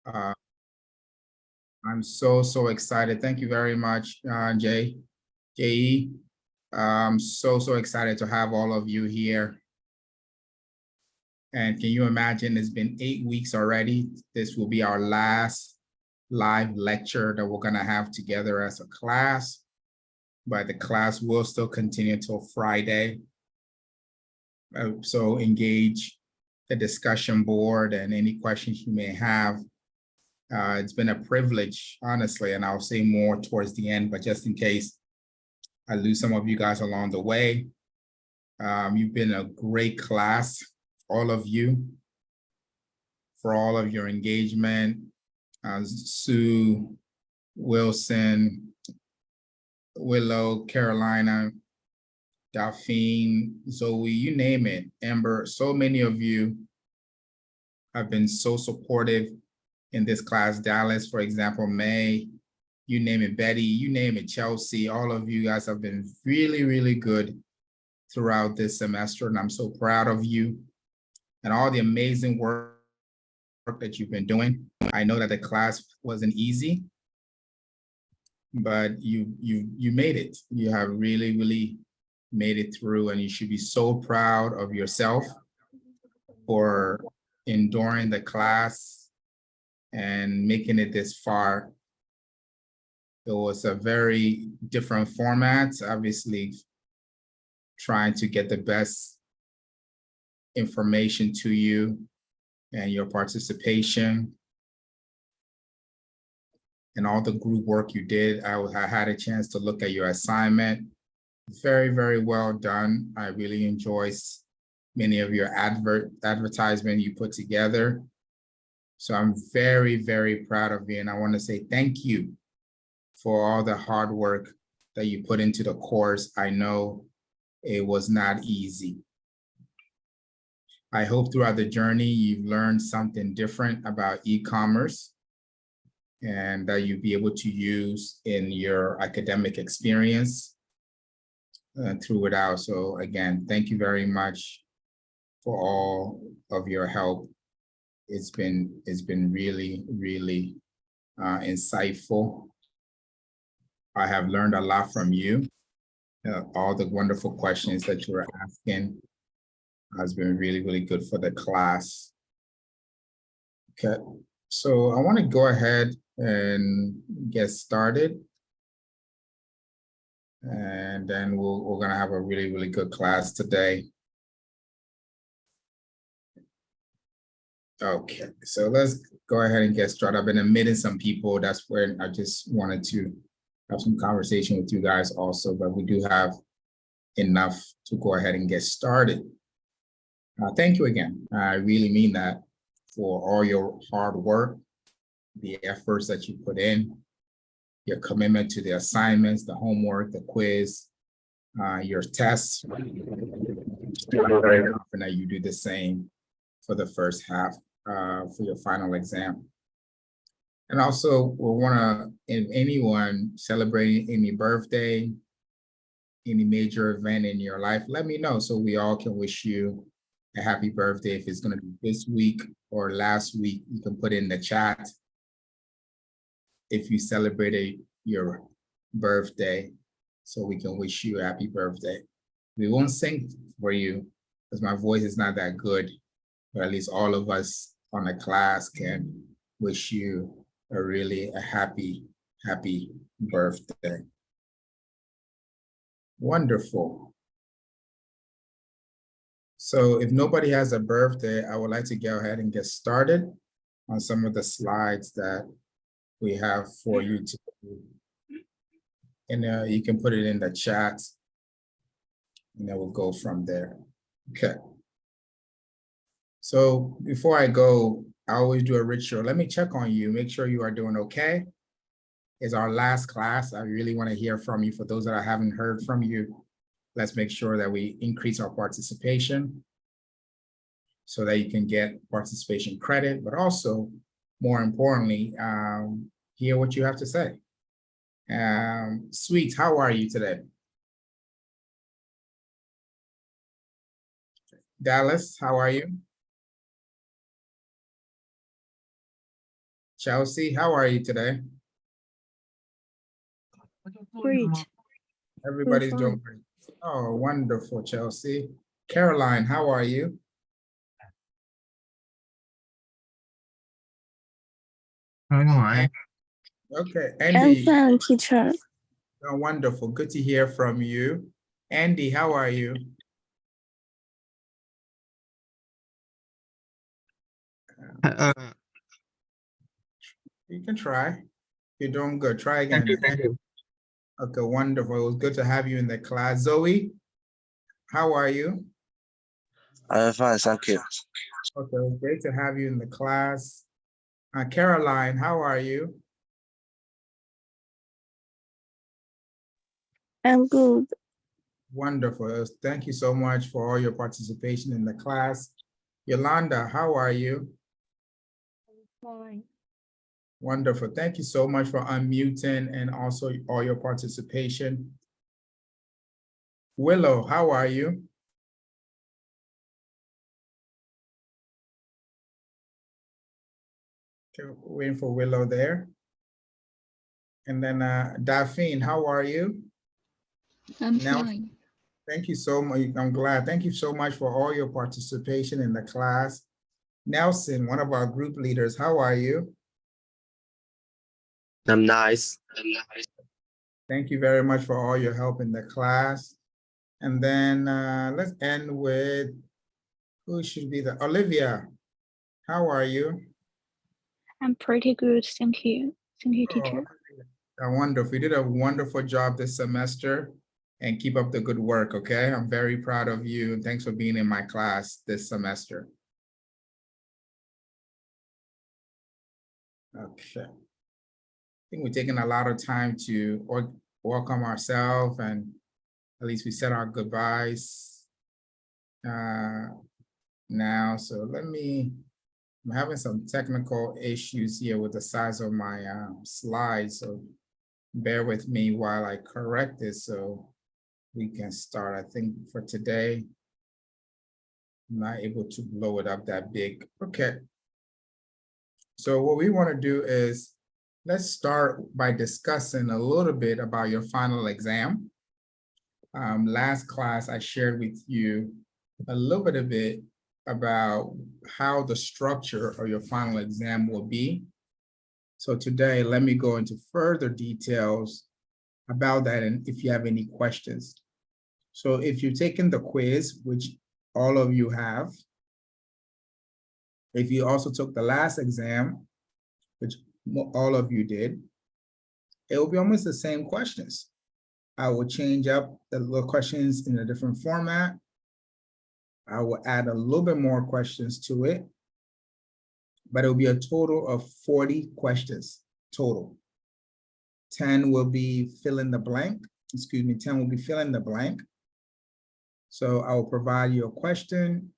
Uh, I'm so excited. Thank you very much, JE. I'm so excited to have all of you here. And can you imagine, it's been 8 weeks already. This will be our last live lecture that we're gonna have together as a class, but the class will still continue till Friday. So engage the discussion board and any questions you may have. It's been a privilege, honestly, and I'll say more towards the end, but just in case I lose some of you guys along the way. You've been a great class, all of you, for all of your engagement. Sue, Wilson, Willow, Carolina, Dauphine, Zoe, you name it, Amber, so many of you have been so supportive in this class. Dallas, for example, May, you name it, Betty, you name it, Chelsea, all of you guys have been really good throughout this semester, and I'm so proud of you and all the amazing work that you've been doing. I know that the class wasn't easy, but you made it. You have really made it through, and you should be so proud of yourself for enduring the class and making it this far. It was a very different format, obviously trying to get the best information to you and your participation and all the group work you did. I had a chance to look at your assignment. Very well done. I really enjoy many of your advertisement you put together. So I'm very proud of you, and I want to say thank you for all the hard work that you put into the course. I know it was not easy. I hope throughout the journey you've learned something different about e-commerce and that you'll be able to use in your academic experience through it out. So again, thank you very much for all of your help. It's been really insightful. I have learned a lot from you. All the wonderful questions that you were asking has been really good for the class. Okay, so I want to go ahead and get started. And then we're gonna have a really good class today. Okay, so let's go ahead and get started. I've been admitting some people. That's where I just wanted to have some conversation with you guys also, but we do have enough to go ahead and get started. Thank you again. I really mean that for all your hard work, the efforts that you put in, your commitment to the assignments, the homework, the quiz, your tests. I'm very confident you do the same for the first half for your final exam. And also, we want to, if anyone celebrating any birthday, any major event in your life, let me know so we all can wish you a happy birthday. If it's going to be this week or last week, you can put in the chat if you celebrated your birthday so we can wish you a happy birthday. We won't sing for you because my voice is not that good, but at least all of us on the class can wish you a happy birthday. Wonderful. So if nobody has a birthday, I would like to go ahead and get started on some of the slides that we have for you to do. And you can put it in the chat and then we'll go from there. Okay. So before I go, I always do a ritual. Let me check on you, make sure you are doing okay. It's our last class. I really want to hear from you. For those that I haven't heard from you, let's make sure that we increase our participation so that you can get participation credit, but also, more importantly, hear what you have to say. Sweet, how are you today? Dallas, how are you? Chelsea, how are you today? Great. Everybody's fine. doing great. Oh, wonderful, Chelsea. Caroline, how are you? Okay, I'm Andy, fine, teacher. oh, wonderful. Good to hear from you. Andy, how are you? You can try. You're doing good. Try again. Okay, wonderful. It was good to have you in the class. Zoe, how are you? I'm fine, thank you. Okay, it was great to have you in the class. Caroline, how are you? I'm good. Wonderful. Thank you so much for all your participation in the class. Yolanda, how are you? Fine. Wonderful. Thank you so much for unmuting and also all your participation. Willow, how are you? Okay, waiting for Willow there. And then Daphne, how are you? I'm Now, fine. thank you so much. I'm glad. Thank you so much for all your participation in the class. Nelson, one of our group leaders, how are you? I'm nice. Thank you very much for all your help in the class. And then let's end with, who should be the, Olivia, how are you? I'm pretty good. Thank you. Thank you, teacher. Wonderful. You did a wonderful job this semester and keep up the good work, okay? I'm very proud of you and thanks for being in my class this semester. Okay. I think we're taking a lot of time to welcome ourselves and at least we said our goodbyes now. So I'm having some technical issues here with the size of my slides. So bear with me while I correct this so we can start. I think for today, I'm not able to blow it up that big. Okay. So what we want to do is let's start by discussing a little bit about your final exam. Last class, I shared with you a little bit about how the structure of your final exam will be. So today, let me go into further details about that and if you have any questions. So if you've taken the quiz, which all of you have, if you also took the last exam, which all of you did, it will be almost the same questions. I will change up the little questions in a different format. I will add a little bit more questions to it, but it will be a total of 40 questions total. 10 will be fill in the blank. 10 will be fill in the blank. So I will provide you a question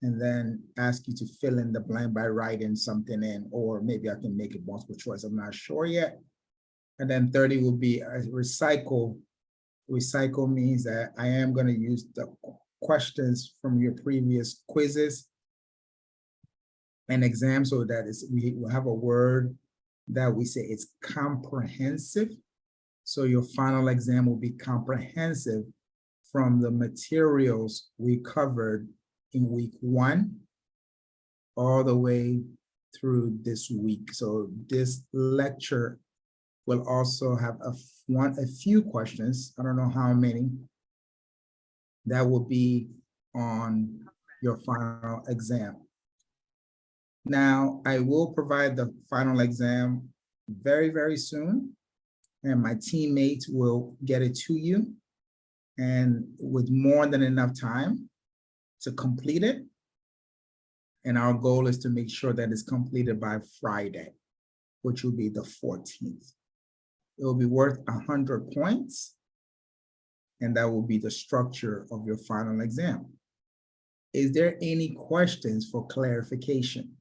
and then ask you to fill in the blank by writing something in, or maybe I can make it multiple choice. I'm not sure yet. And then 30 will be a recycle. Recycle means that I am going to use the questions from your previous quizzes and exams so that we will have a word that we say it's comprehensive. So your final exam will be comprehensive from the materials we covered in week 1 all the way through this week. So this lecture will also have a few questions. I don't know how many that will be on your final exam. Now, I will provide the final exam very, very soon, and my teammates will get it to you, and with more than enough time to complete it. And our goal is to make sure that it's completed by Friday, which will be the 14th. It will be worth 100 points, and that will be the structure of your final exam. Is there any questions for clarification?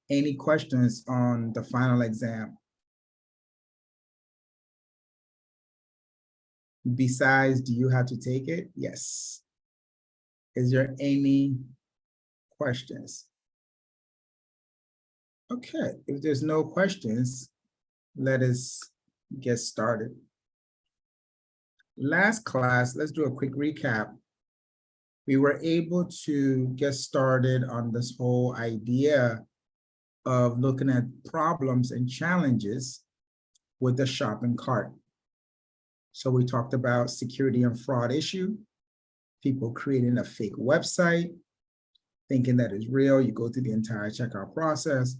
Any questions on the final exam? Besides, do you have to take it? Yes. Is there any questions? Okay, if there's no questions, let us get started. Last class, let's do a quick recap. We were able to get started on this whole idea of looking at problems and challenges with the shopping cart. So we talked about security and fraud issue, people creating a fake website, thinking that it's real. You go through the entire checkout process,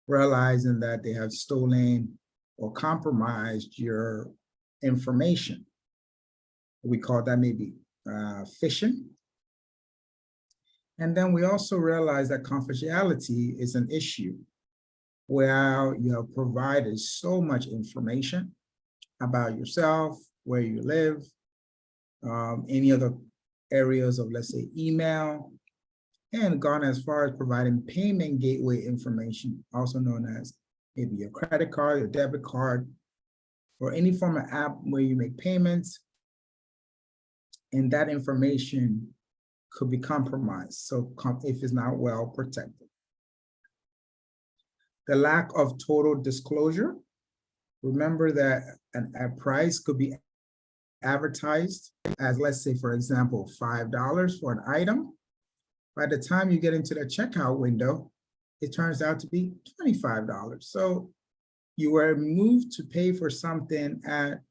realizing that they have stolen or compromised your information. We call that maybe phishing. And then we also realize that confidentiality is an issue where you have provided so much information about yourself, where you live, any other areas of, let's say, email, and gone as far as providing payment gateway information, also known as maybe your credit card, your debit card, or any form of app where you make payments, and that information could be compromised, so if it's not well protected. The lack of total disclosure. Remember that a price could be advertised as, let's say, for example, $5 for an item. By the time you get into the checkout window, it turns out to be $25. So you were moved to pay for something at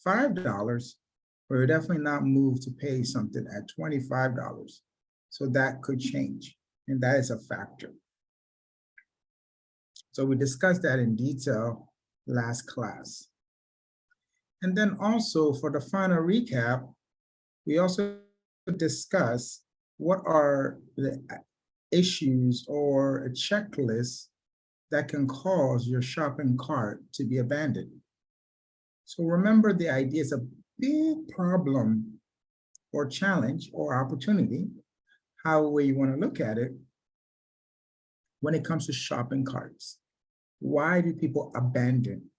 $5, but you're definitely not moved to pay something at $25. So that could change, and that is a factor. So we discussed that in detail last class. And then also for the final recap, we also discuss what are the issues or a checklist that can cause your shopping cart to be abandoned. So remember, the idea is a big problem or challenge or opportunity, however you want to look at it, when it comes to shopping carts. Why do people abandon?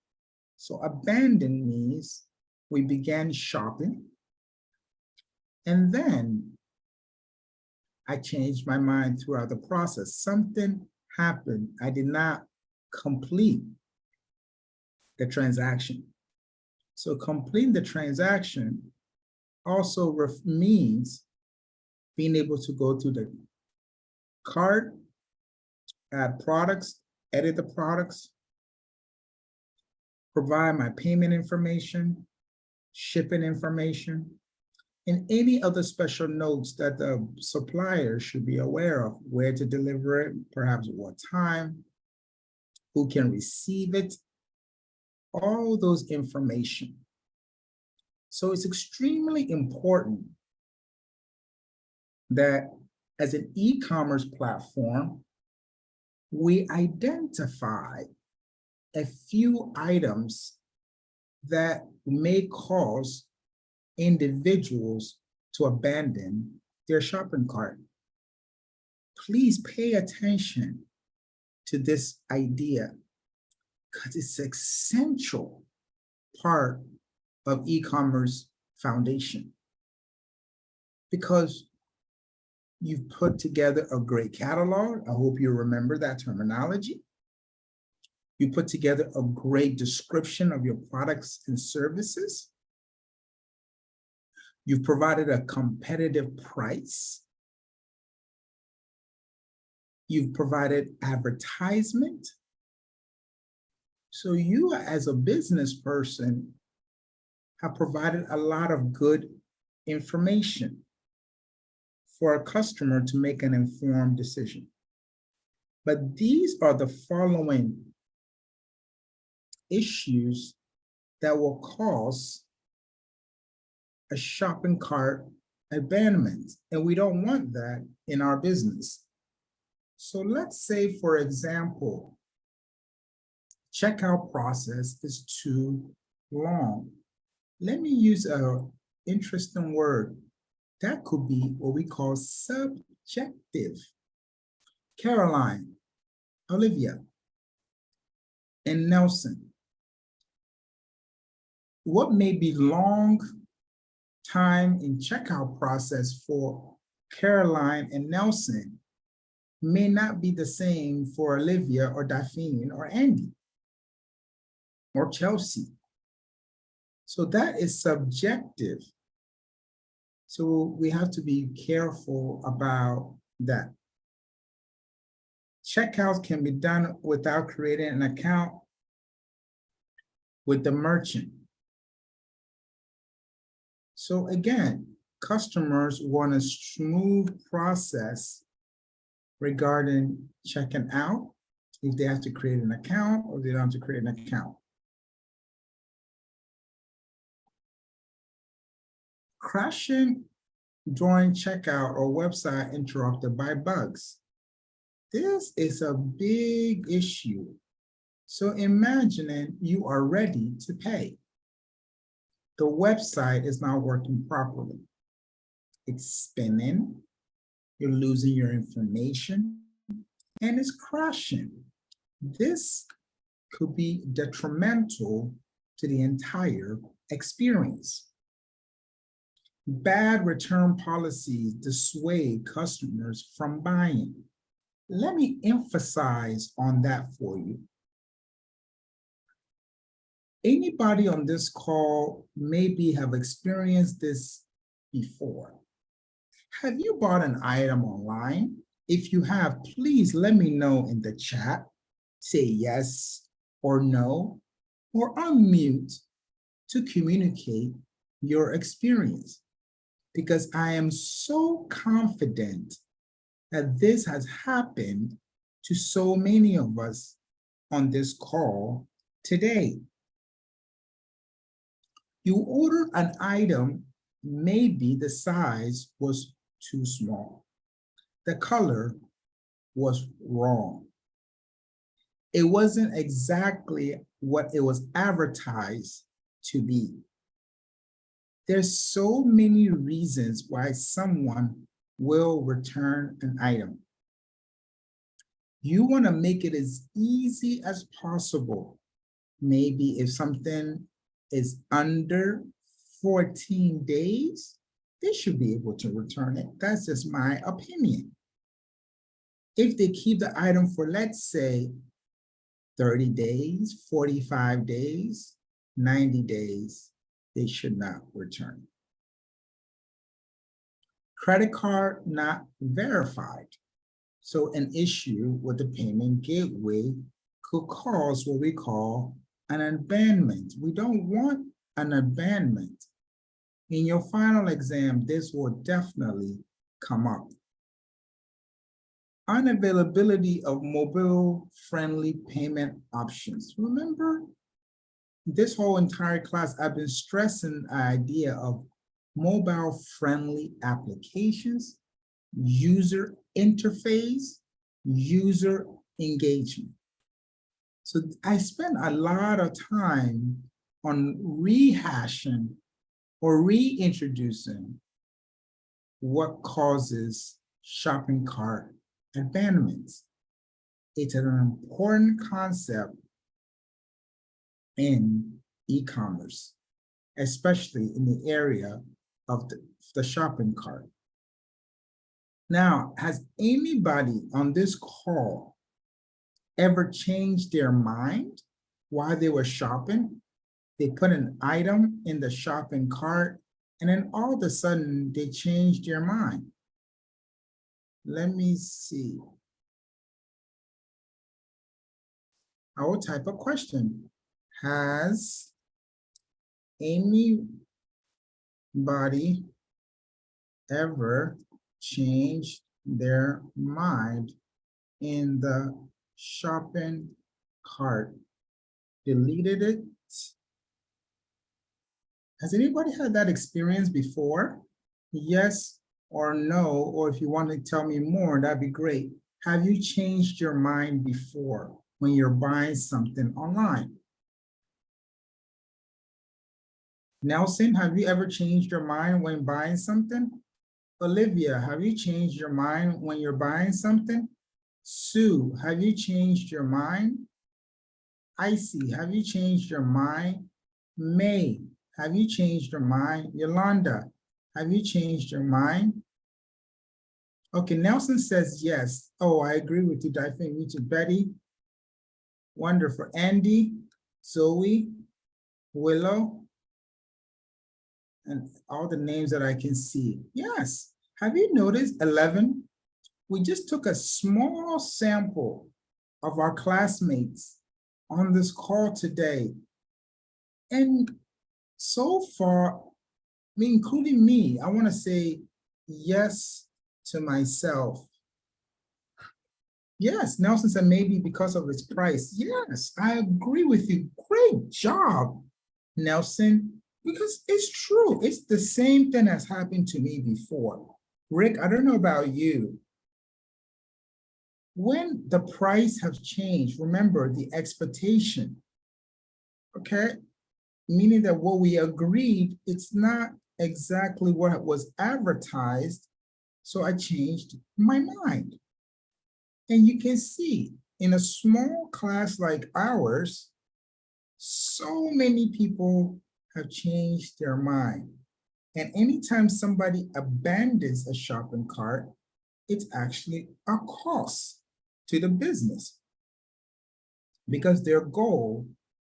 So abandon means we began shopping, and then I changed my mind throughout the process. Something happened. I did not complete the transaction. So completing the transaction also means being able to go to the cart, add products, edit the products, provide my payment information, shipping information, and any other special notes that the supplier should be aware of, where to deliver it, perhaps what time, who can receive it, all those information. So it's extremely important that as an e-commerce platform, we identify a few items that may cause individuals to abandon their shopping cart. Please pay attention to this idea, because it's an essential part of e-commerce foundation. Because you've put together a great catalog. I hope you remember that terminology. You put together a great description of your products and services. You've provided a competitive price. You've provided advertisement. So you, as a business person, have provided a lot of good information for a customer to make an informed decision. But these are the following issues that will cause a shopping cart abandonment, and we don't want that in our business. So let's say, for example, checkout process is too long. Let me use an interesting word. That could be what we call subjective. Caroline, Olivia, and Nelson, what may be long time in checkout process for Caroline, and Nelson may not be the same for Olivia or Daphne or Andy or Chelsea. So that is subjective. So we have to be careful about that. Checkouts can be done without creating an account with the merchant. So again, customers want a smooth process regarding checking out, if they have to create an account or they don't have to create an account. Crashing during checkout or website interrupted by bugs. This is a big issue. So imagining you are ready to pay. The website is not working properly. It's spinning, you're losing your information, and it's crashing. This could be detrimental to the entire experience. Bad return policies dissuade customers from buying. Let me emphasize on that for you. Anybody on this call maybe have experienced this before. Have you bought an item online? If you have, please let me know in the chat. Say yes or no, or unmute to communicate your experience. Because I am so confident that this has happened to so many of us on this call today. You ordered an item, maybe the size was too small. The color was wrong. It wasn't exactly what it was advertised to be. There's so many reasons why someone will return an item. You want to make it as easy as possible. Maybe if something is under 14 days, they should be able to return it. That's just my opinion. If they keep the item for, let's say, 30 days, 45 days, 90 days, they should not return. Credit card not verified. So an issue with the payment gateway could cause what we call an abandonment. We don't want an abandonment. In your final exam, this will definitely come up. Unavailability of mobile-friendly payment options. Remember, this whole entire class, I've been stressing the idea of mobile-friendly applications, user interface, user engagement. So I spent a lot of time on rehashing or reintroducing what causes shopping cart abandonments. It's an important concept in e-commerce, especially in the area of the shopping cart. Now, has anybody on this call ever changed their mind while they were shopping? They put an item in the shopping cart and then all of a sudden they changed their mind. Let me see. I will type a question. Has anybody ever changed their mind in the shopping cart? Deleted it? Has anybody had that experience before? Yes or no, or if you want to tell me more, that'd be great. Have you changed your mind before when you're buying something online? Nelson, have you ever changed your mind when buying something? Olivia, have you changed your mind when you're buying something? Sue, have you changed your mind? Icy, have you changed your mind? May, have you changed your mind? Yolanda, have you changed your mind? Okay, Nelson says yes. Oh, I agree with you, Daphne. Me too. Betty. Wonderful. Andy, Zoe, Willow, and all the names that I can see. Yes. Have you noticed 11? We just took a small sample of our classmates on this call today. And so far, including me, I want to say yes to myself. Yes, Nelson said maybe because of its price. Yes, I agree with you. Great job, Nelson, because it's true. It's the same thing that's happened to me before. Rick, I don't know about you. When the price has changed, remember the expectation, okay? Meaning that what we agreed, it's not exactly what was advertised, so I changed my mind. And you can see in a small class like ours, so many people have changed their mind. And anytime somebody abandons a shopping cart, it's actually a cost to the business because their goal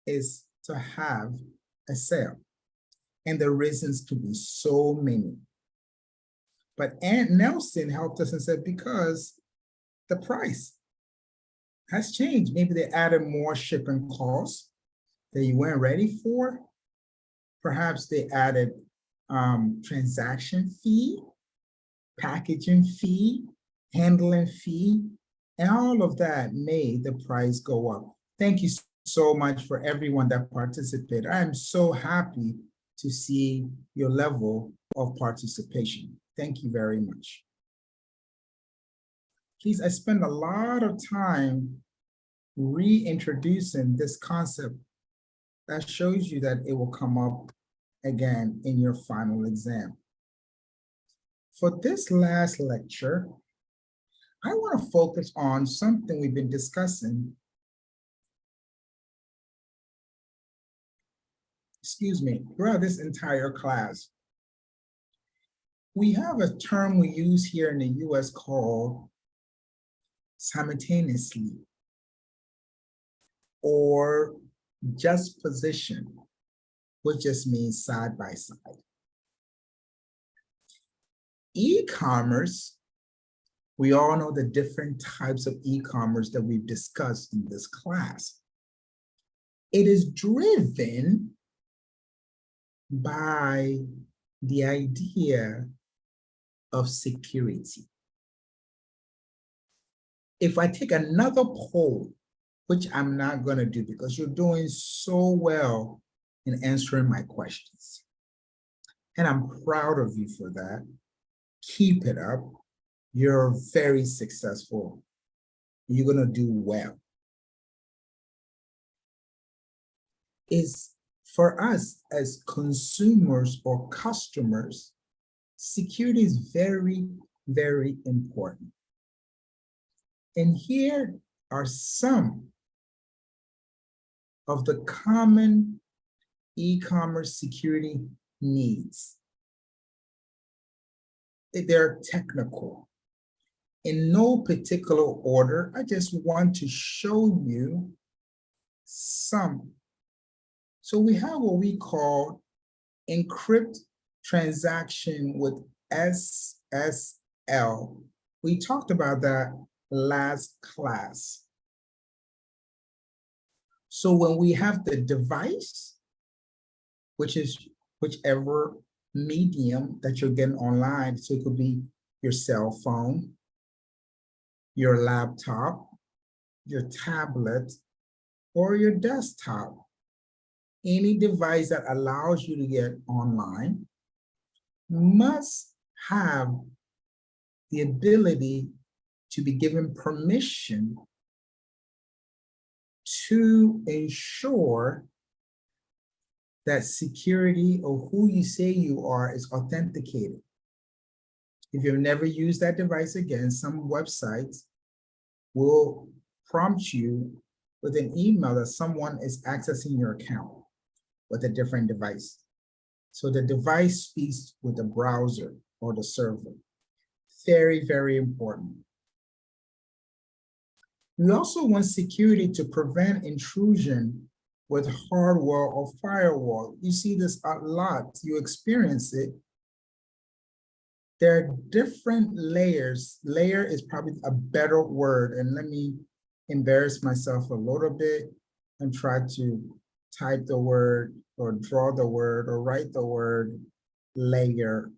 is to have a sale. And the reasons could be so many. But Aunt Nelson helped us and said, because the price has changed. Maybe they added more shipping costs that you weren't ready for. Perhaps they added transaction fee, packaging fee, handling fee, and all of that made the price go up. Thank you so much for everyone that participated. I am so happy to see your level of participation. Thank you very much. Please, I spend a lot of time reintroducing this concept that shows you that it will come up again in your final exam. For this last lecture, I want to focus on something we've been discussing, throughout this entire class. We have a term we use here in the US called simultaneously or juxtaposition, which just means side by side. E-commerce, we all know the different types of e-commerce that we've discussed in this class. It is driven by the idea of security. If I take another poll, which I'm not going to do because you're doing so well in answering my questions, and I'm proud of you for that. Keep it up. You're very successful. You're going to do well. Is for us as consumers or customers, security is very, very important. And here are some of the common e-commerce security needs. They're technical. In no particular order, I just want to show you some. So we have what we call encrypt transaction with SSL. We talked about that last class. So when we have the device, which is whichever medium that you're getting online, so it could be your cell phone, your laptop, your tablet, or your desktop. Any device that allows you to get online must have the ability to be given permission to ensure that security or who you say you are is authenticated. If you've never used that device again, some websites will prompt you with an email that someone is accessing your account with a different device. So the device speaks with the browser or the server. Very, very important. We also want security to prevent intrusion with hardware or firewall. You see this a lot, you experience it. There are different layers. Layer is probably a better word, and let me embarrass myself a little bit and try to type the word or draw the word or write the word layer.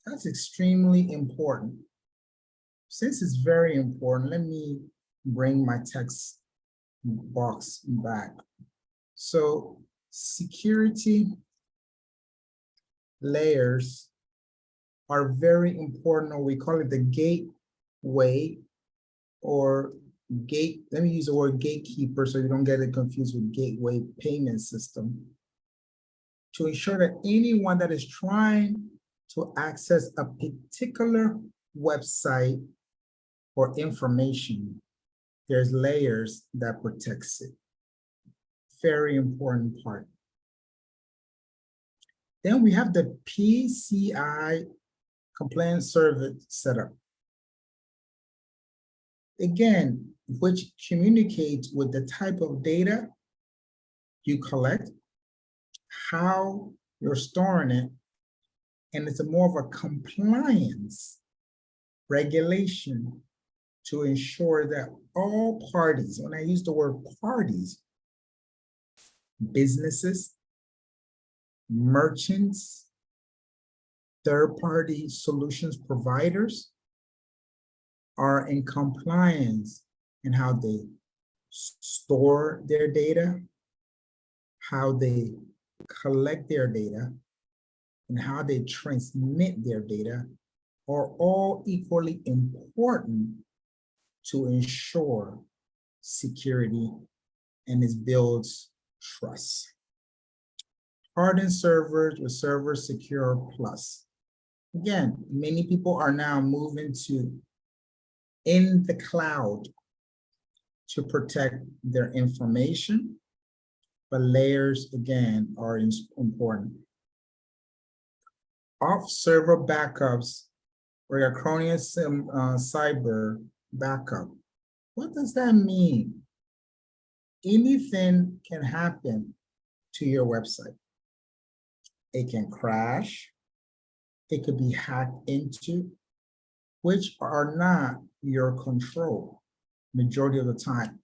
That's extremely important. Since it's very important, let me bring my text box back. So security layers are very important, or we call it the gateway or gate. Let me use the word gatekeeper so you don't get it confused with gateway payment system, to ensure that anyone that is trying to access a particular website or information, there's layers that protects it. Very important part. Then we have the PCI compliance service setup. Again, which communicates with the type of data you collect, how you're storing it, and it's more of a compliance regulation to ensure that all parties, when I use the word parties, businesses, merchants, third-party solutions providers are in compliance in how they store their data, how they collect their data, and how they transmit their data are all equally important to ensure security, and it builds trust. Hardened servers with Server Secure Plus. Again, many people are now moving to in the cloud to protect their information, but layers, again, are important. Off-server backups or acronym cyber backup. What does that mean? Anything can happen to your website. It can crash. It could be hacked into, which are not your control majority of the time.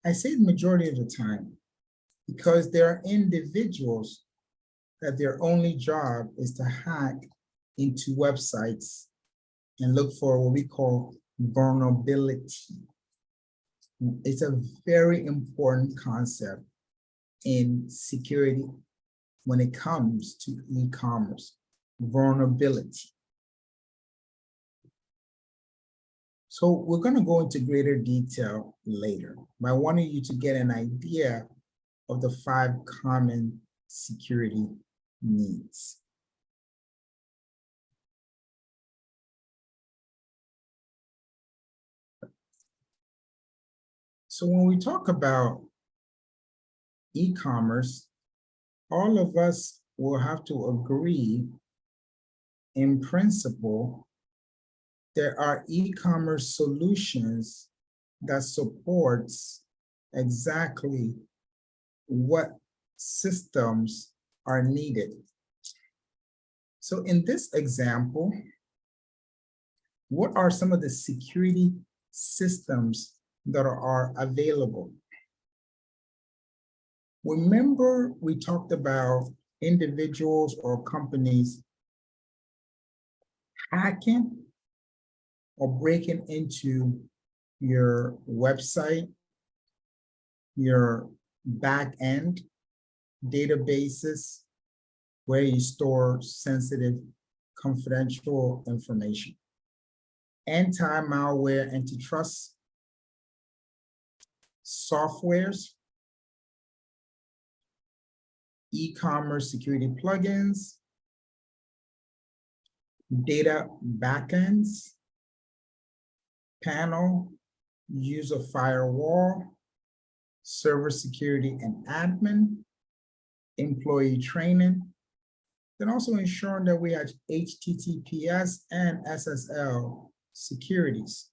I say the majority of the time because there are individuals that their only job is to hack into websites and look for what we call vulnerability. It's a very important concept in security when it comes to e-commerce, vulnerability. So we're going to go into greater detail later, but I wanted you to get an idea of the 5 common security needs. So when we talk about e-commerce, all of us will have to agree in principle there are e-commerce solutions that supports exactly what systems are needed. So in this example, what are some of the security systems that are available? Remember, we talked about individuals or companies hacking or breaking into your website, your back end databases where you store sensitive, confidential information. Anti-malware, antitrust softwares, e-commerce security plugins, data backends, panel, user firewall, server security and admin, employee training, Then also ensuring that we have HTTPS and SSL securities,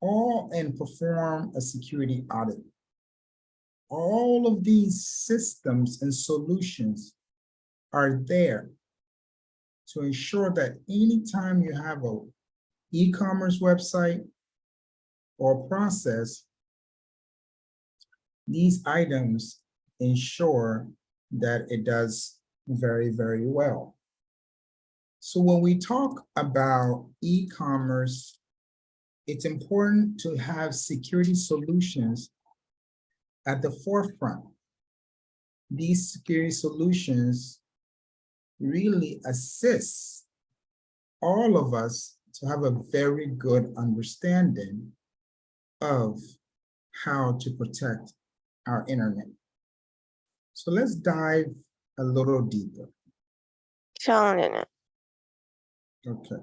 all and perform a security audit. All of these systems and solutions are there to ensure that anytime you have a e-commerce website or process, these items ensure that it does very, very well. So when we talk about e-commerce, it's important to have security solutions at the forefront. These security solutions really assist all of us to have a very good understanding of how to protect our internet. So let's dive a little deeper. 上脸脸， Okay,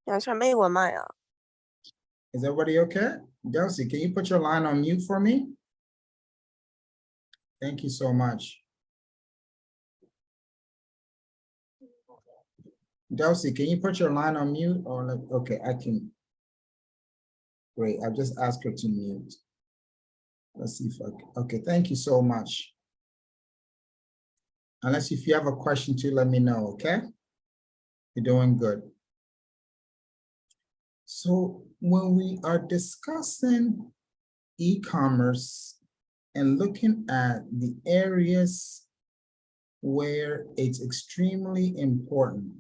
杨川没我妈呀， is everybody okay? Delcy, can you put your line on mute for me? Thank you so much. Delcy, can you put your line on mute or like, okay, I can. Great, I just asked her to mute. Let's see if I can, okay, thank you so much. Unless if you have a question too, let me know, okay? You're doing good. So when we are discussing e-commerce and looking at the areas where it's extremely important,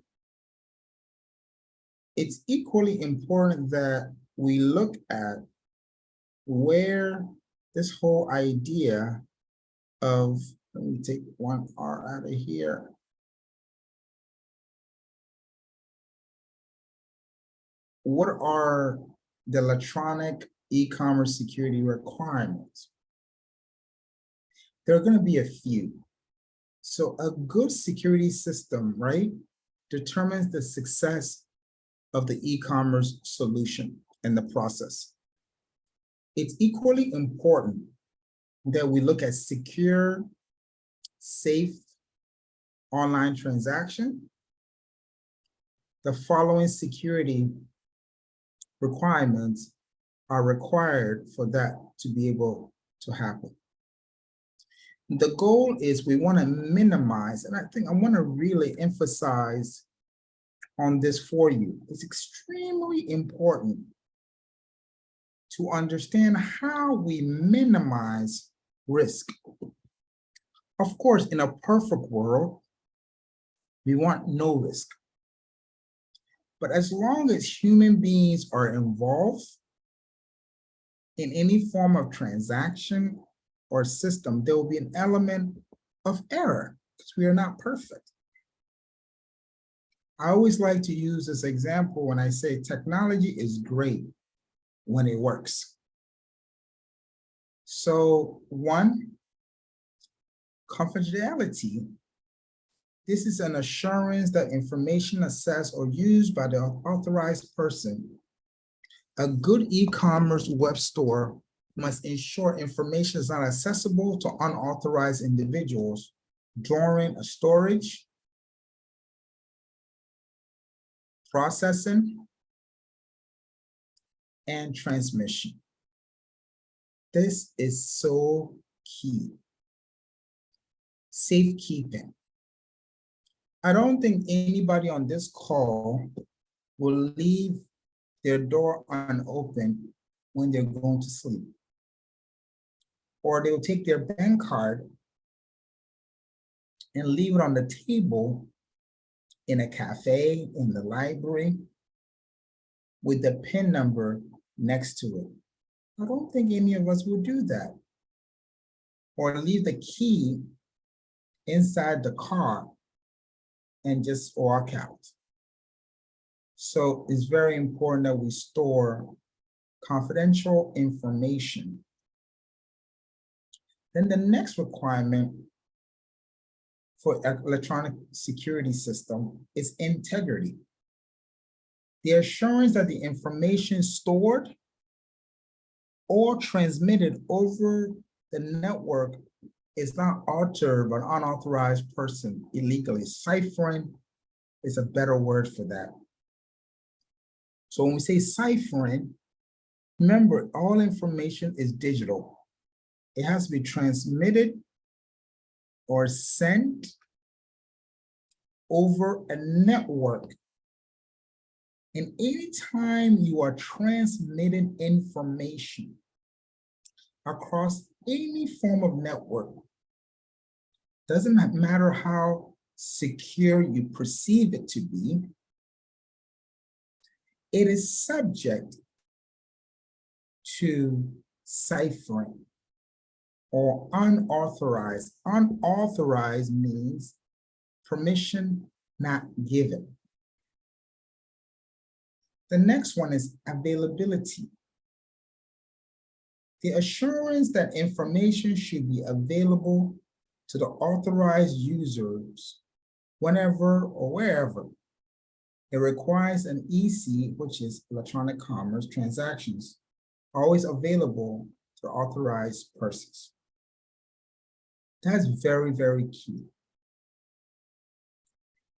it's equally important that we look at where this whole idea of, let me take one R out of here. What are the electronic e-commerce security requirements? There are going to be a few. So a good security system, right, determines the success of the e-commerce solution and the process. It's equally important that we look at secure, safe online transaction. The following security requirements are required for that to be able to happen. The goal is we want to minimize, and I think I want to really emphasize on this for you. It's extremely important to understand how we minimize risk. Of course, in a perfect world, we want no risk. But as long as human beings are involved in any form of transaction or system, there will be an element of error because we are not perfect. I always like to use this example when I say technology is great when it works. So one, confidentiality. This is an assurance that information accessed or used by the authorized person. A good e-commerce web store must ensure information is not accessible to unauthorized individuals during a storage, processing, and transmission. This is so key. Safekeeping. I don't think anybody on this call will leave their door unopened when they're going to sleep. Or they'll take their bank card and leave it on the table in a cafe, in the library, with the PIN number next to it. I don't think any of us will do that. Or leave the key inside the car and just walk out. So it's very important that we store confidential information. Then the next requirement for electronic security system is integrity. The assurance that the information stored or transmitted over the network is not altered by an unauthorized person illegally. Ciphering is a better word for that. So when we say ciphering, remember, all information is digital. It has to be transmitted or sent over a network. And anytime you are transmitting information across any form of network, doesn't matter how secure you perceive it to be, it is subject to ciphering or unauthorized. Unauthorized means permission not given. The next one is availability. The assurance that information should be available to the authorized users whenever or wherever. It requires an EC, which is electronic commerce transactions, always available to authorized persons. That's very, very key.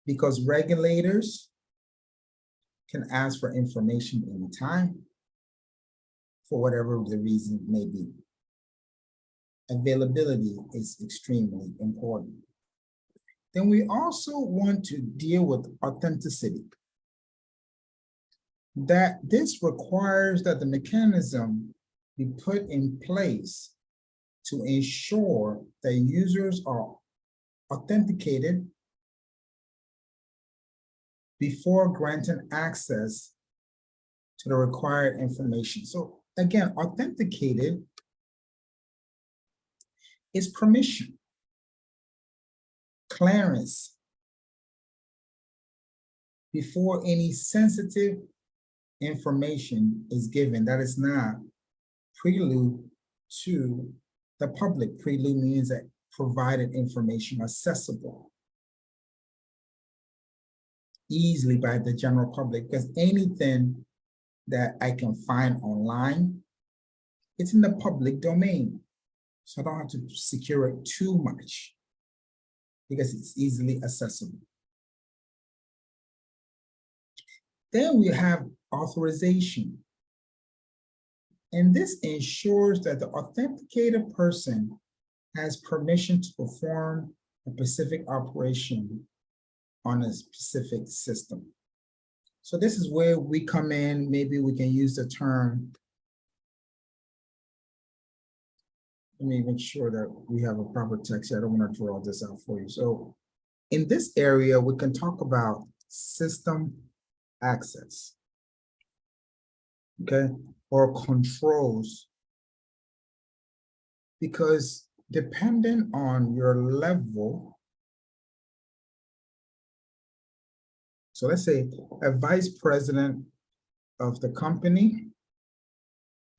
Because regulators can ask for information anytime for whatever the reason may be. Availability is extremely important. Then we also want to deal with authenticity. That this requires that the mechanism be put in place to ensure that users are authenticated before granting access to the required information. So again, authenticated is permission, clearance before any sensitive information is given. That is not prelude to the public. Prelude means that provided information accessible easily by the general public, because anything that I can find online, it's in the public domain. So I don't have to secure it too much because it's easily accessible. Then we have authorization. And this ensures that the authenticated person has permission to perform a specific operation on a specific system. So this is where we come in. Maybe we can use the term. Let me make sure that we have a proper text here. I don't want to draw this out for you. So in this area, we can talk about system access, okay, or controls, because depending on your level, so let's say a vice president of the company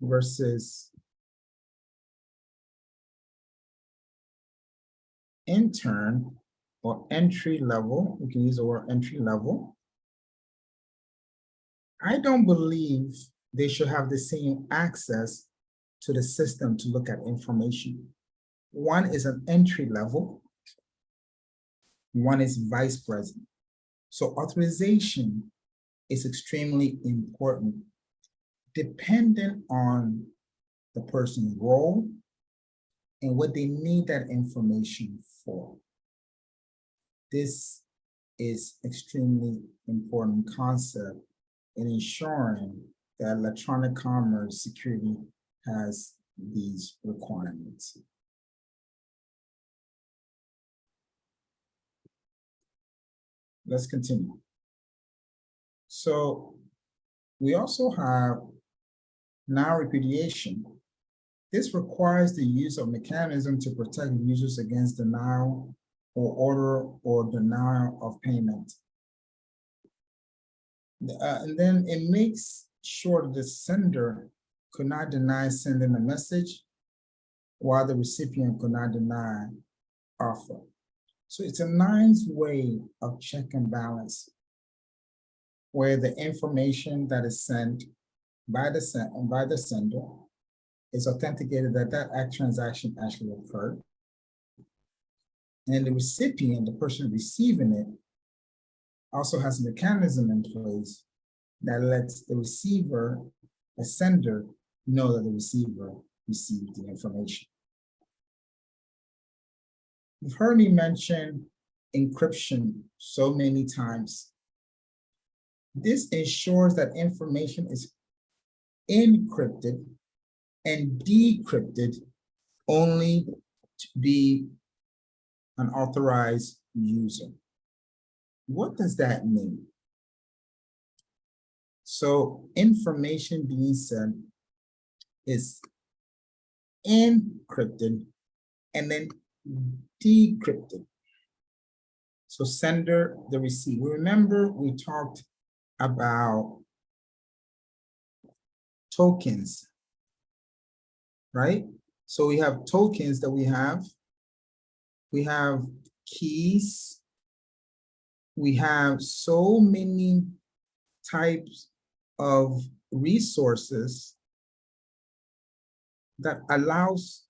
versus intern or entry level, we can use the word entry level. I don't believe they should have the same access to the system to look at information. One is an entry level, one is vice president. So authorization is extremely important, dependent on the person's role and what they need that information for. This is extremely important concept in ensuring that electronic commerce security has these requirements. Let's continue. So we also have non-repudiation. This requires the use of mechanism to protect users against denial or order or denial of payment. And then it makes sure the sender could not deny sending a message while the recipient could not deny offer. So it's a nice way of check and balance where the information that is sent by the sender is authenticated that that transaction actually occurred. And the recipient, the person receiving it, also has a mechanism in place that lets the receiver, the sender, know that the receiver received the information. You've heard me mention encryption so many times. This ensures that information is encrypted and decrypted only to be an authorized user. What does that mean? So information being sent is encrypted and then decrypted. So sender, the receiver. Remember, we talked about tokens, right? So we have tokens that we have keys, we have so many types of resources that allows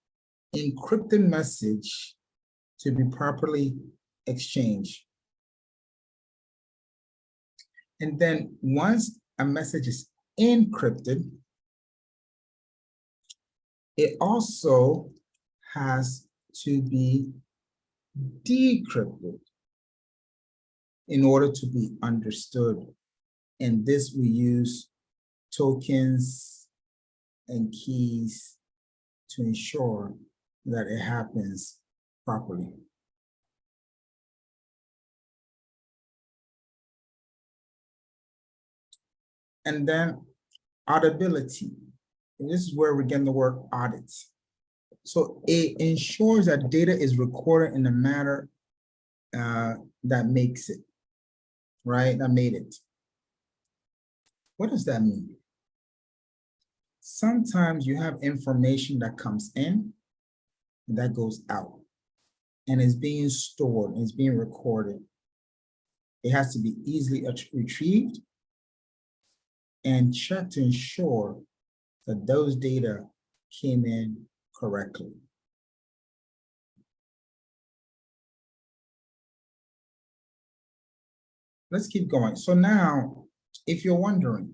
encrypted message to be properly exchanged. And then once a message is encrypted, it also has to be decrypted in order to be understood. And this we use tokens and keys to ensure that it happens properly. And then auditability. And this is where we're getting the word audit. So it ensures that data is recorded in a manner that makes it, right? That made it. What does that mean? Sometimes you have information that comes in and that goes out and is being stored and is being recorded. It has to be easily retrieved and checked to ensure that those data came in correctly. Let's keep going. So now, if you're wondering,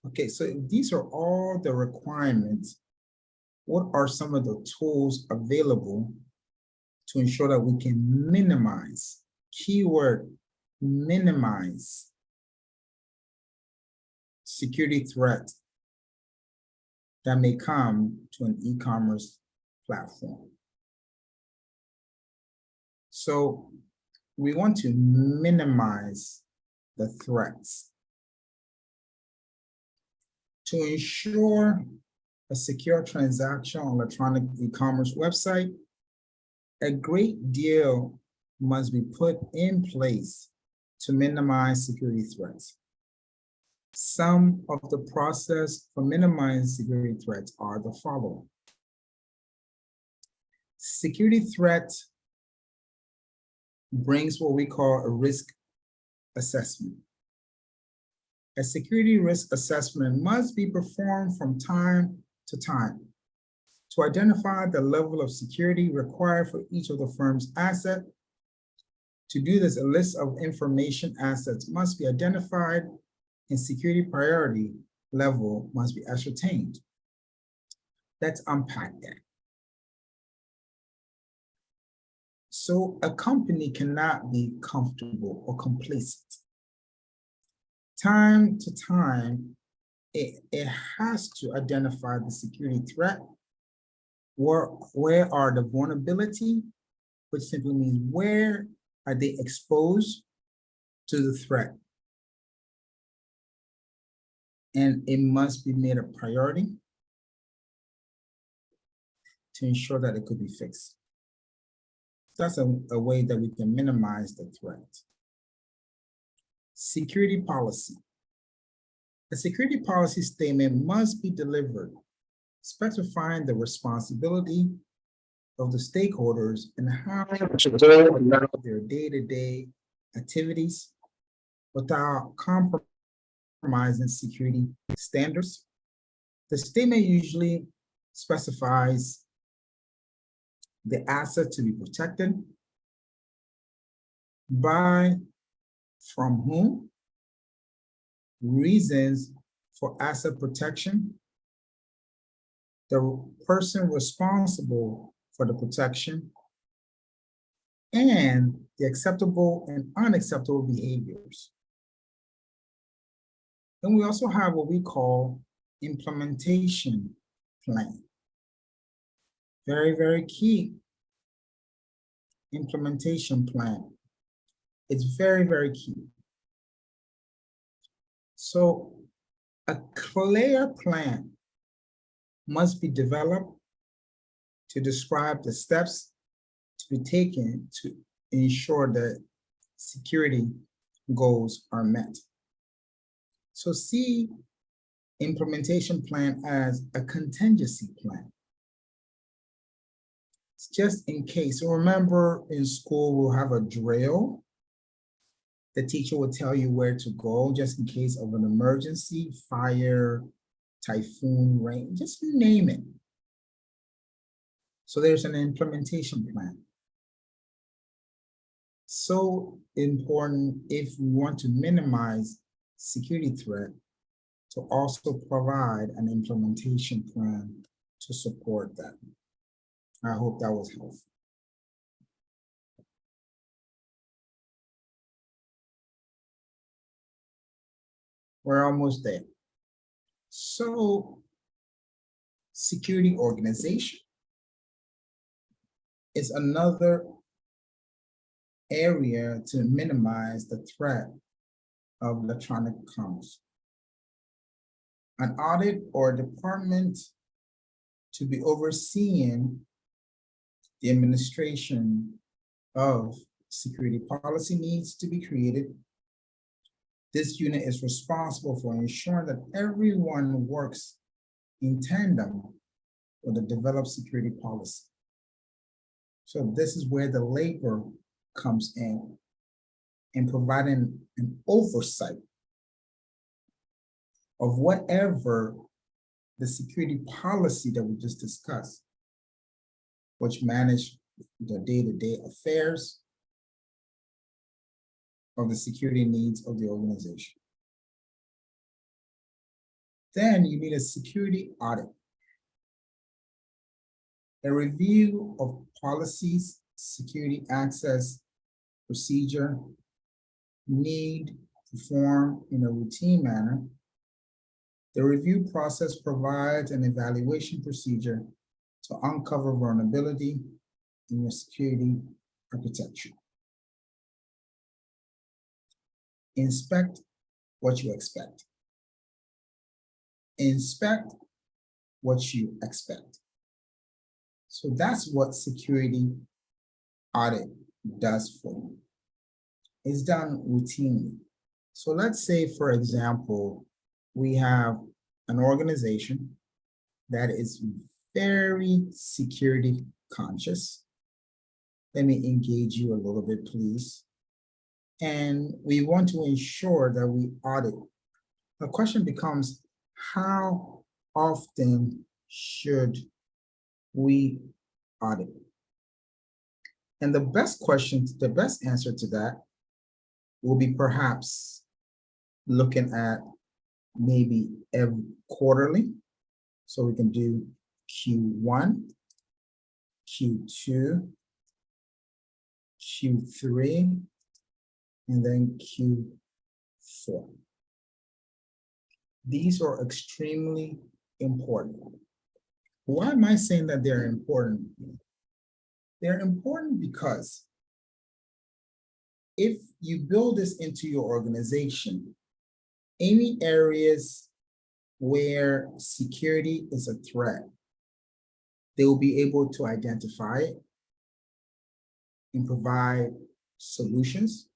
okay, so these are all the requirements. What are some of the tools available to ensure that we can minimize, keyword, minimize security threats that may come to an e-commerce platform? So we want to minimize the threats. To ensure a secure transaction on electronic e-commerce website, a great deal must be put in place to minimize security threats. Some of the process for minimizing security threats are the following. Security threat brings what we call a risk assessment. A security risk assessment must be performed from time to time to identify the level of security required for each of the firm's assets. To do this, a list of information assets must be identified and security priority level must be ascertained. Let's unpack that. So a company cannot be comfortable or complacent. Time to time, it has to identify the security threat. Where are the vulnerability, which simply means where are they exposed to the threat? And it must be made a priority to ensure that it could be fixed. That's a way that we can minimize the threat. Security policy. A security policy statement must be delivered, specifying the responsibility of the stakeholders and how their day-to-day activities without compromising security standards. The statement usually specifies the asset to be protected, By, from whom? Reasons for asset protection. The person responsible for the protection, and the acceptable and unacceptable behaviors. Then we also have what we call implementation plan. Very, very key. Implementation plan. It's very, very key. So a clear plan must be developed to describe the steps to be taken to ensure that security goals are met. So see implementation plan as a contingency plan. It's just in case. So remember, in school, we'll have a drill. The teacher will tell you where to go just in case of an emergency, fire, typhoon, rain, just name it. So there's an implementation plan. So important if we want to minimize security threat, to also provide an implementation plan to support that. I hope that was helpful. We're almost there. So, security organization is another area to minimize the threat of electronic commerce. An audit or department to be overseeing the administration of security policy needs to be created. This unit is responsible for ensuring that everyone works in tandem with the developed security policy. So this is where the labor comes in providing an oversight of whatever the security policy that we just discussed, which manage the day-to-day affairs of the security needs of the organization. Then you need a security audit, a review of policies, security access procedure, need performed in a routine manner. The review process provides an evaluation procedure to uncover vulnerability in your security architecture. Inspect what you expect. Inspect what you expect. So that's what security audit does for you. It's done routinely. So let's say, for example, we have an organization that is very security conscious. Let me engage you a little bit, please. And we want to ensure that we audit. The question becomes, how often should we audit? And the best answer to that will be perhaps looking at maybe every quarterly. So we can do Q1, Q2, Q3, and then Q4. These are extremely important. Why am I saying that they're important? They're important because if you build this into your organization, any areas where security is a threat, they will be able to identify it and provide solutions.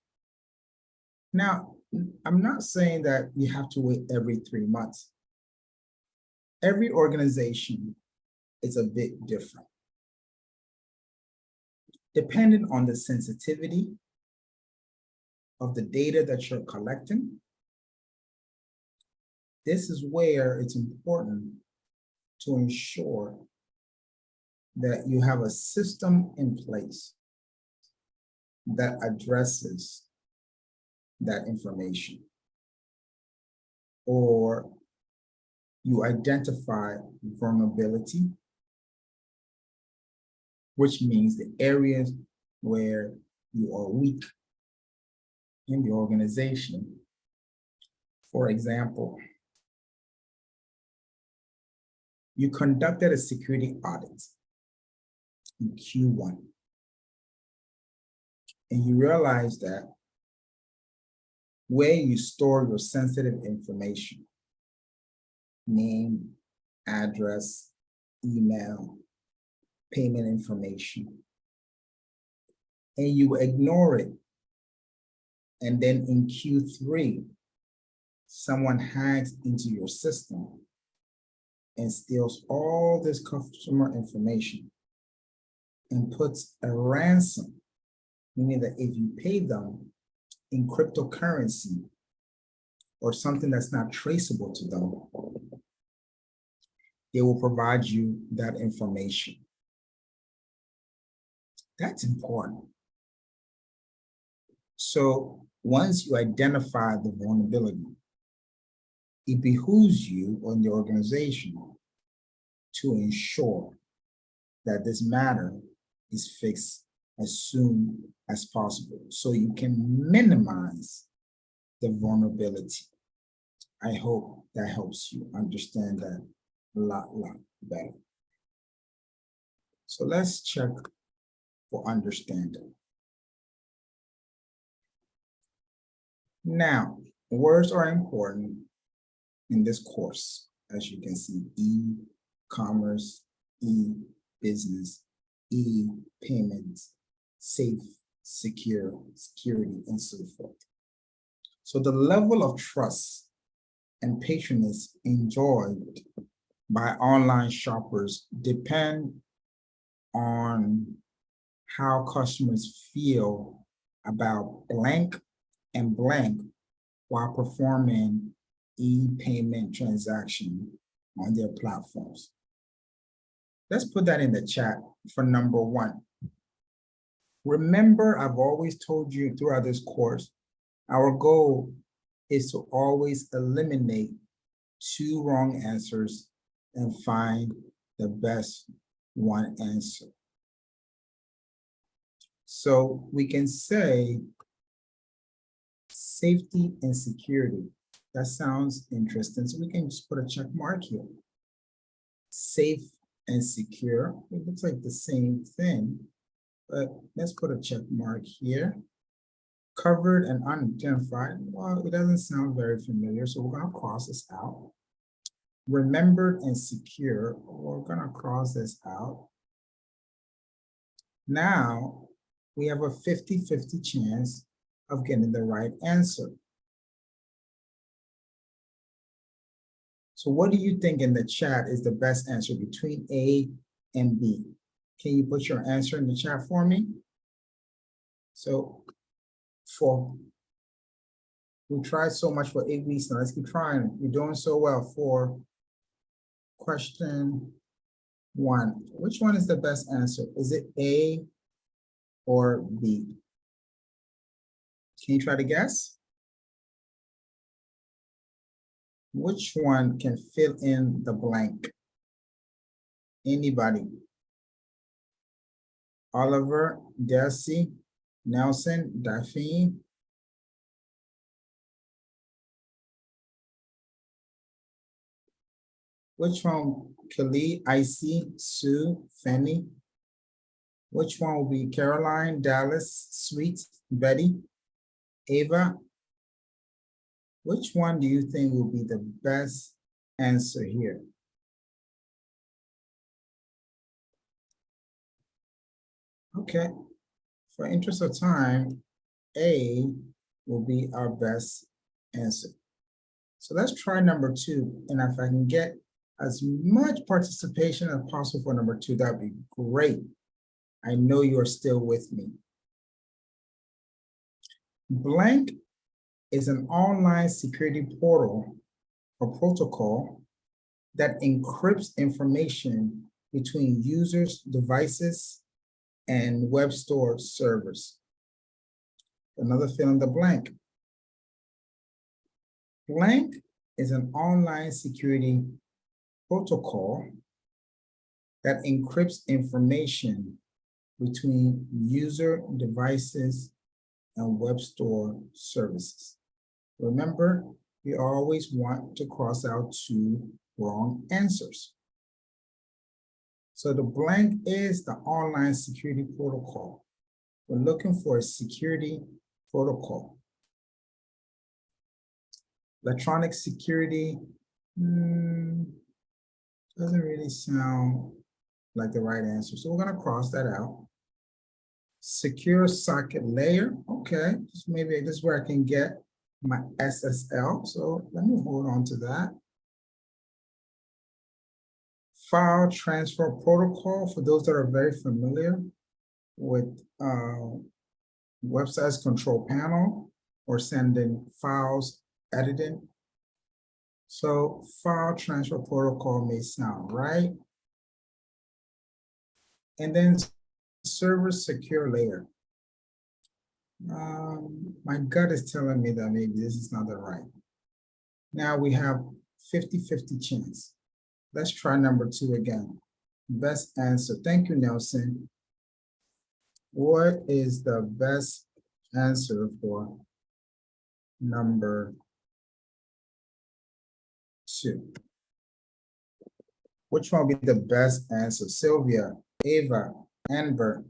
Now, I'm not saying that you have to wait every 3 months. Every organization is a bit different. Depending on the sensitivity of the data that you're collecting, this is where it's important to ensure that you have a system in place that addresses that information, or you identify vulnerability, which means the areas where you are weak in the organization. For example, you conducted a security audit in Q1, and you realize that where you store your sensitive information, name, address, email, payment information, and you ignore it. And then in Q3, someone hacks into your system and steals all this customer information and puts a ransom, meaning that if you pay them in cryptocurrency or something that's not traceable to them, they will provide you that information. That's important. So once you identify the vulnerability, it behooves you or the organization to ensure that this matter is fixed as soon as possible so you can minimize the vulnerability. I hope that helps you understand that a lot better. So let's check for understanding. Now, words are important in this course, as you can see: e-commerce, e-business, e-payments, safe, secure, security, and so forth. So the level of trust and patronage enjoyed by online shoppers depend on how customers feel about blank and blank while performing e-payment transaction on their platforms. Let's put that in the chat for number one. Remember, I've always told you throughout this course, our goal is to always eliminate 2 wrong answers and find the best one answer. So we can say safety and security. That sounds interesting. So we can just put a check mark here. Safe and secure. It looks like the same thing, but let's put a check mark here. Covered and unidentified. Well, it doesn't sound very familiar, so we're going to cross this out. Remembered and secure. We're going to cross this out. Now we have a 50-50 chance of getting the right answer. So what do you think in the chat is the best answer between A and B? Can you put your answer in the chat for me? So we tried so much for 8 weeks now. Let's keep trying. You're doing so well. For question 1, which one is the best answer? Is it A or B? Can you try to guess? Which one can fill in the blank? Anybody? Oliver, Darcy, Nelson, Daphne? Which one? Khalid, Icy, Sue, Fanny? Which one will be Caroline, Dallas, Sweet, Betty, Ava? Which one do you think will be the best answer here? Okay, for interest of time, A will be our best answer. So let's try number 2, and if I can get as much participation as possible for number 2, that'd be great. I know you are still with me. Blank is an online security portal or protocol that encrypts information between users, devices, and web store servers. Another fill in the blank. Blank is an online security protocol that encrypts information between user devices and web store services. Remember, we always want to cross out 2 wrong answers. So the blank is the online security protocol. We're looking for a security protocol. Electronic security doesn't really sound like the right answer. So we're going to cross that out. Secure socket layer. Okay, just maybe this is where I can get my SSL. So let me hold on to that. File transfer protocol, for those that are very familiar with websites control panel or sending files, editing. So file transfer protocol may sound right. And then server secure layer. My gut is telling me that maybe this is not the right. Now we have 50-50 chance. Let's try number 2 again. Best answer. Thank you, Nelson. What is the best answer for number 2? Which one will be the best answer? Sylvia, Ava, Amber.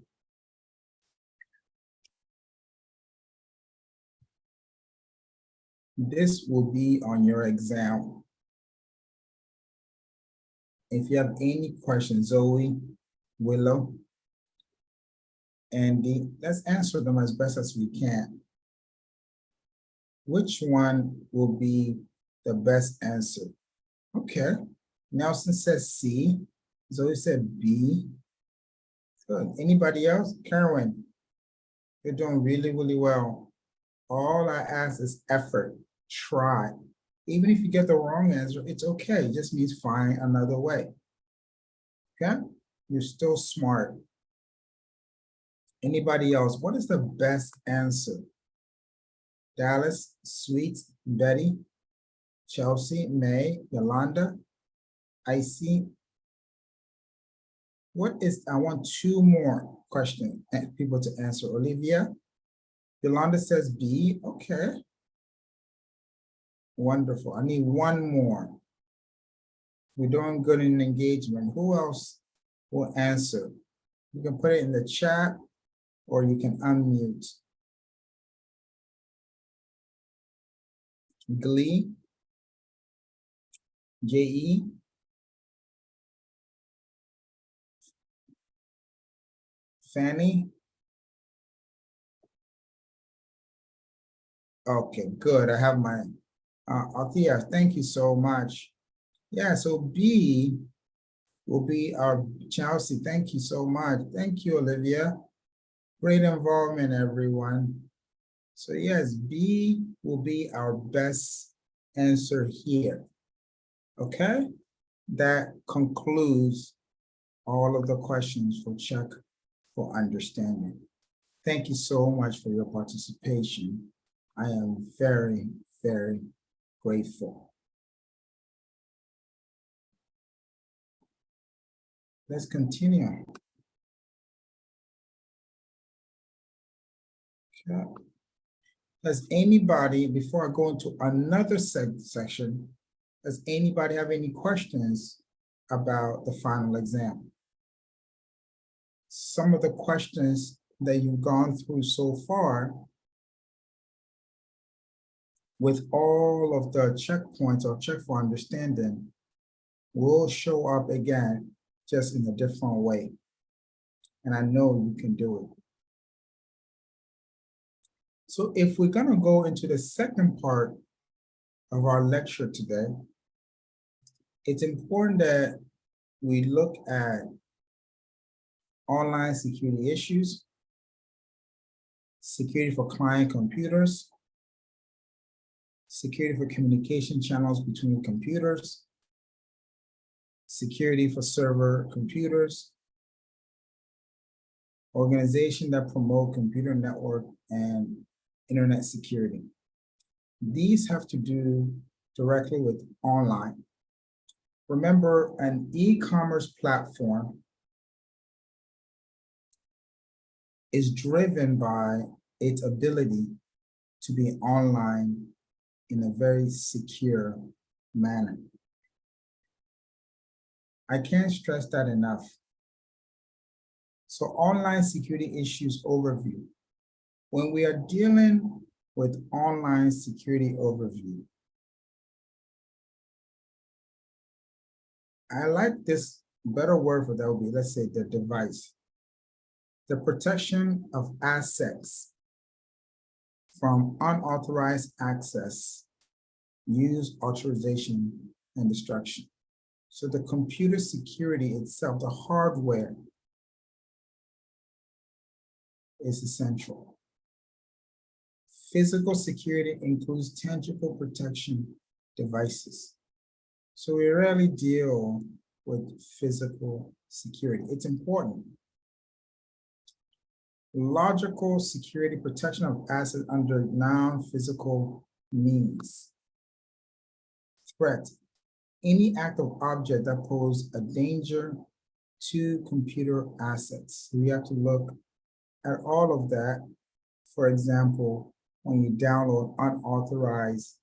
This will be on your exam. If you have any questions, Zoe, Willow, Andy, let's answer them as best as we can. Which one will be the best answer? Okay, Nelson says C, Zoe said B. Good, anybody else? Karen, you're doing really, really well. All I ask is effort, try. Even if you get the wrong answer, it's okay. It just means find another way. Okay? You're still smart. Anybody else? What is the best answer? Dallas, Sweet, Betty, Chelsea, May, Yolanda, Icy. What is, I want 2 more questions, people to answer. Olivia, Yolanda says B, okay. Wonderful, I need 1 more. We're doing good in engagement. Who else will answer? You can put it in the chat or you can unmute. Glee, JE, Fanny. Okay, good. I have my Althea, thank you so much. Yeah, so B will be our Chelsea. Thank you so much. Thank you, Olivia. Great involvement, everyone. So yes, B will be our best answer here. Okay, that concludes all of the questions for check for understanding. Thank you so much for your participation. I am very, very grateful. Let's continue. Okay. Does anybody, before I go into another section, does anybody have any questions about the final exam? Some of the questions that you've gone through so far with all of the checkpoints or check for understanding will show up again, just in a different way. And I know you can do it. So if we're gonna go into the second part of our lecture today, it's important that we look at online security issues, security for client computers, security for communication channels between computers, security for server computers, organization that promote computer network and internet security. These have to do directly with online. Remember, an e-commerce platform is driven by its ability to be online in a very secure manner. I can't stress that enough. So online security issues overview. When we are dealing with online security overview, I like this better word for that would be, let's say, the device. The protection of assets from unauthorized access, use, authorization, and destruction. So the computer security itself, the hardware, is essential. Physical security includes tangible protection devices. So we rarely deal with physical security. It's important. Logical security, protection of assets under non-physical means. Threat, any active object that poses a danger to computer assets. We have to look at all of that. For example, when you download unauthorized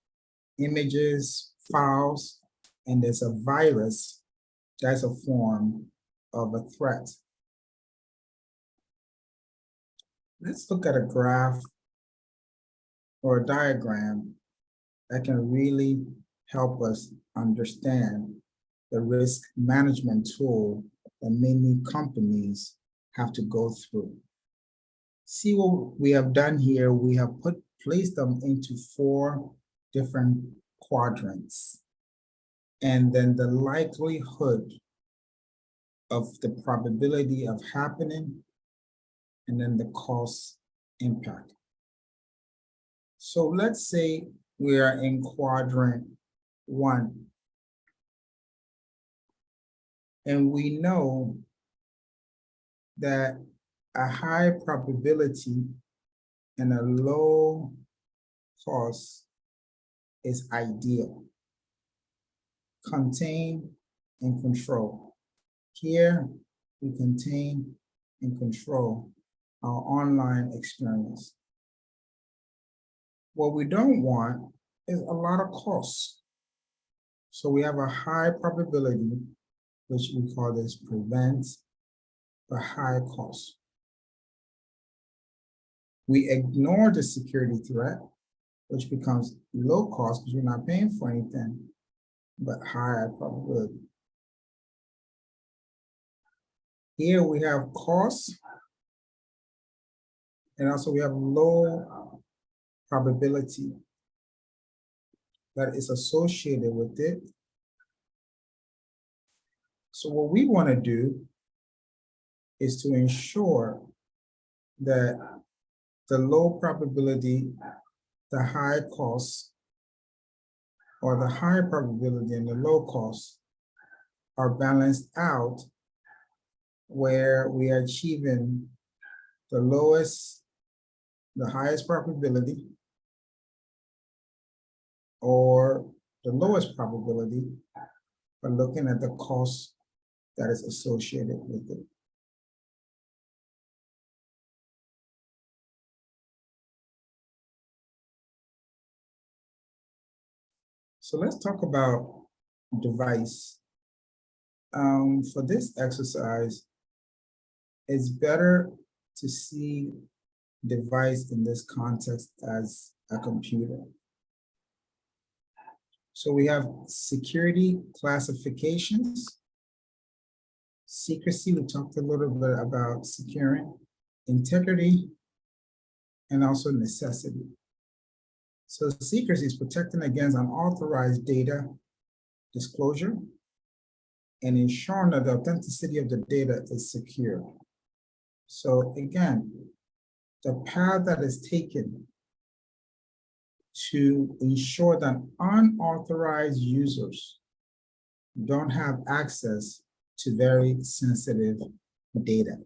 images, files, and there's a virus, that's a form of a threat. Let's look at a graph or a diagram that can really help us understand the risk management tool that many companies have to go through. See what we have done here. We have placed them into 4 different quadrants. And then the likelihood of the probability of happening, and then the cost impact. So let's say we are in quadrant 1. And we know that a high probability and a low cost is ideal. Contain and control. Here, we contain and control our online experience. What we don't want is a lot of costs. So we have a high probability, which we call this prevent, a high cost. We ignore the security threat, which becomes low cost because we're not paying for anything, but high probability. Here we have costs, and also we have low probability that is associated with it. So what we want to do is to ensure that the low probability, the high cost, or the high probability and the low cost are balanced out, where we are achieving the lowest, the highest probability, or the lowest probability, by looking at the cost that is associated with it. So let's talk about device. For this exercise, it's better to see device in this context as a computer. So we have security classifications, secrecy, we talked a little bit about securing, integrity, and also necessity. So secrecy is protecting against unauthorized data disclosure and ensuring that the authenticity of the data is secure. So again, the path that is taken to ensure that unauthorized users don't have access to very sensitive data.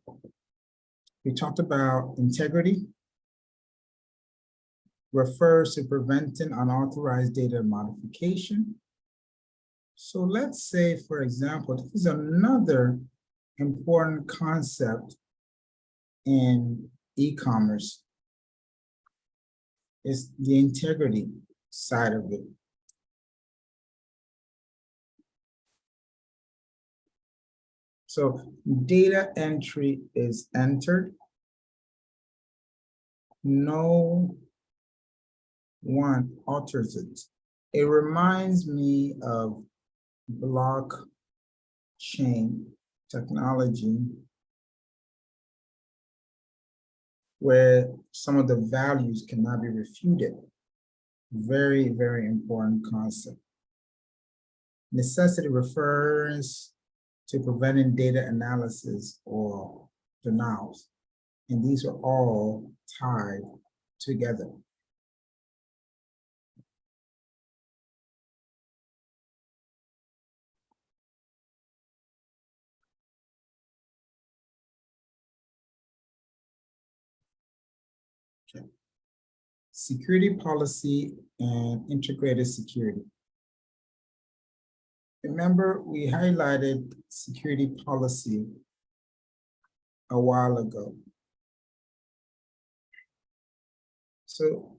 We talked about integrity. refers to preventing unauthorized data modification. So let's say, for example, this is another important concept in e-commerce, is the integrity side of it. So data entry is entered. No one alters it. It reminds me of blockchain technology, where some of the values cannot be refuted. Very, very important concept. Necessity refers to preventing data analysis or denials. And these are all tied together. Okay. Security policy and integrated security. Remember, we highlighted security policy a while ago. So,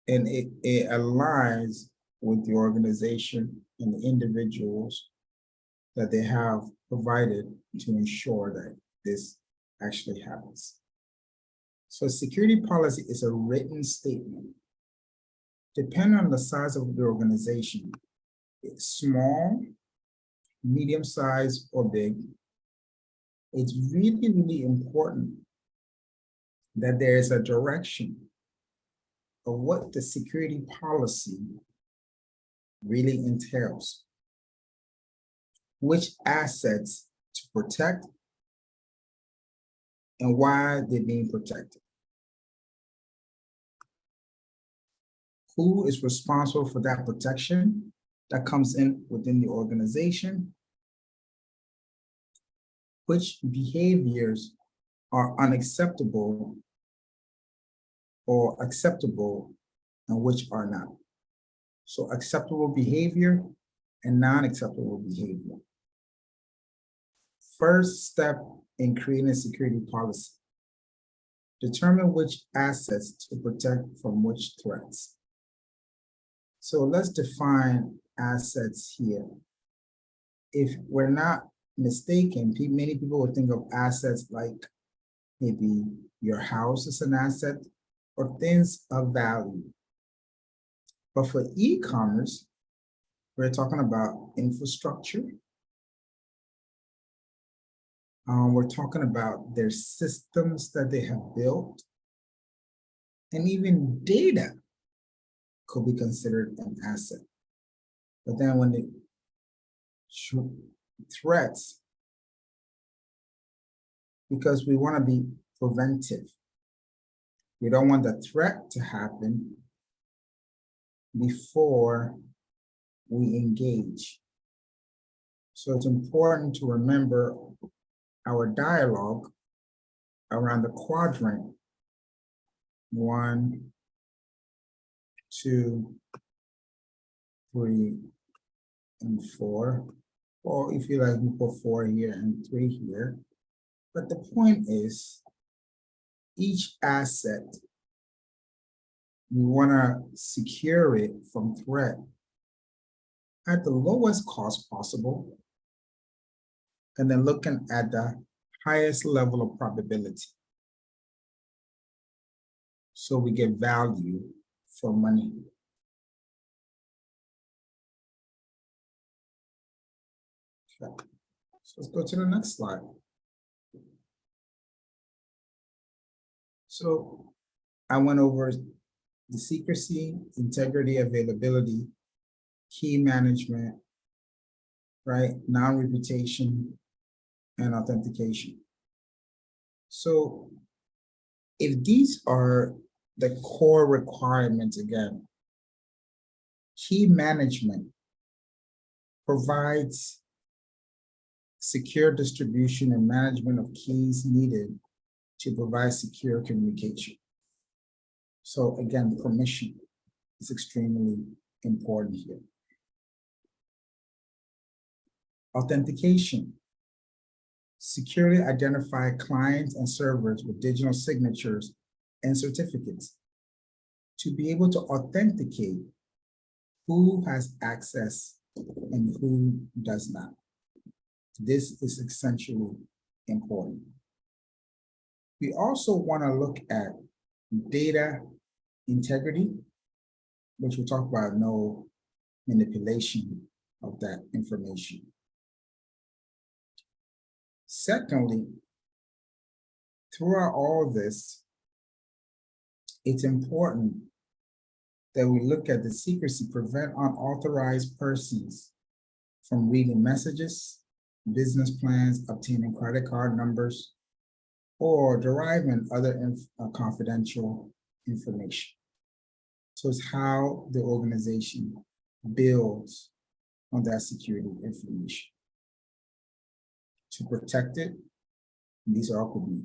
and it aligns with the organization and the individuals that they have provided to ensure that this actually happens. So security policy is a written statement. Depending on the size of the organization, it's small, medium size, or big, it's really, really important that there is a direction of what the security policy really entails, which assets to protect, and why they're being protected. Who is responsible for that protection that comes in within the organization? Which behaviors are unacceptable or acceptable, and which are not? So acceptable behavior and non-acceptable behavior. First step in creating a security policy: determine which assets to protect from which threats. So let's define assets here. If we're not mistaken, many people would think of assets like maybe your house is an asset or things of value. But for e-commerce, we're talking about infrastructure. We're talking about their systems that they have built, and even data could be considered an asset. But then when the threats, because we want to be preventive, we don't want the threat to happen before we engage. So it's important to remember our dialogue around the quadrant 1, 2, 3, and 4. Or if you like, we put 4 here and 3 here. But the point is, each asset, we want to secure it from threat at the lowest cost possible, and then looking at the highest level of probability, so we get value for money. Okay. So let's go to the next slide. So I went over the secrecy, integrity, availability, key management, right? Non-reputation, and authentication. So if these are the core requirements, again, key management provides secure distribution and management of keys needed to provide secure communication. So again, permission is extremely important here. Authentication. Securely identify clients and servers with digital signatures and certificates to be able to authenticate who has access and who does not. This is essentially important. We also want to look at data integrity, which we'll talk about no manipulation of that information. Secondly, throughout all this, it's important that we look at the secrecy, prevent unauthorized persons from reading messages, business plans, obtaining credit card numbers, or deriving other confidential information. So it's how the organization builds on that security information. To protect it, these are all could be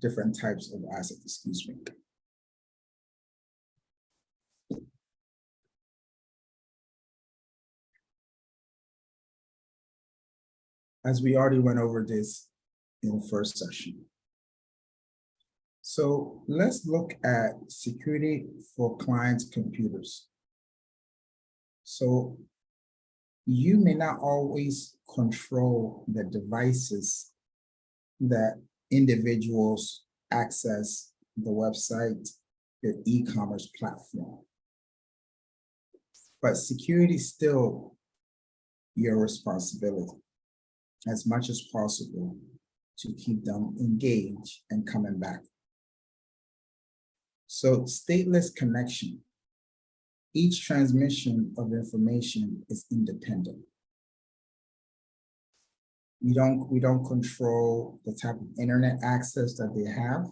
different types of assets, excuse me. As we already went over this in the first session. So let's look at security for clients' computers. So you may not always control the devices that individuals access the website, your e-commerce platform. But security is still your responsibility as much as possible to keep them engaged and coming back. So stateless connection. Each transmission of information is independent. We don't control the type of internet access that they have.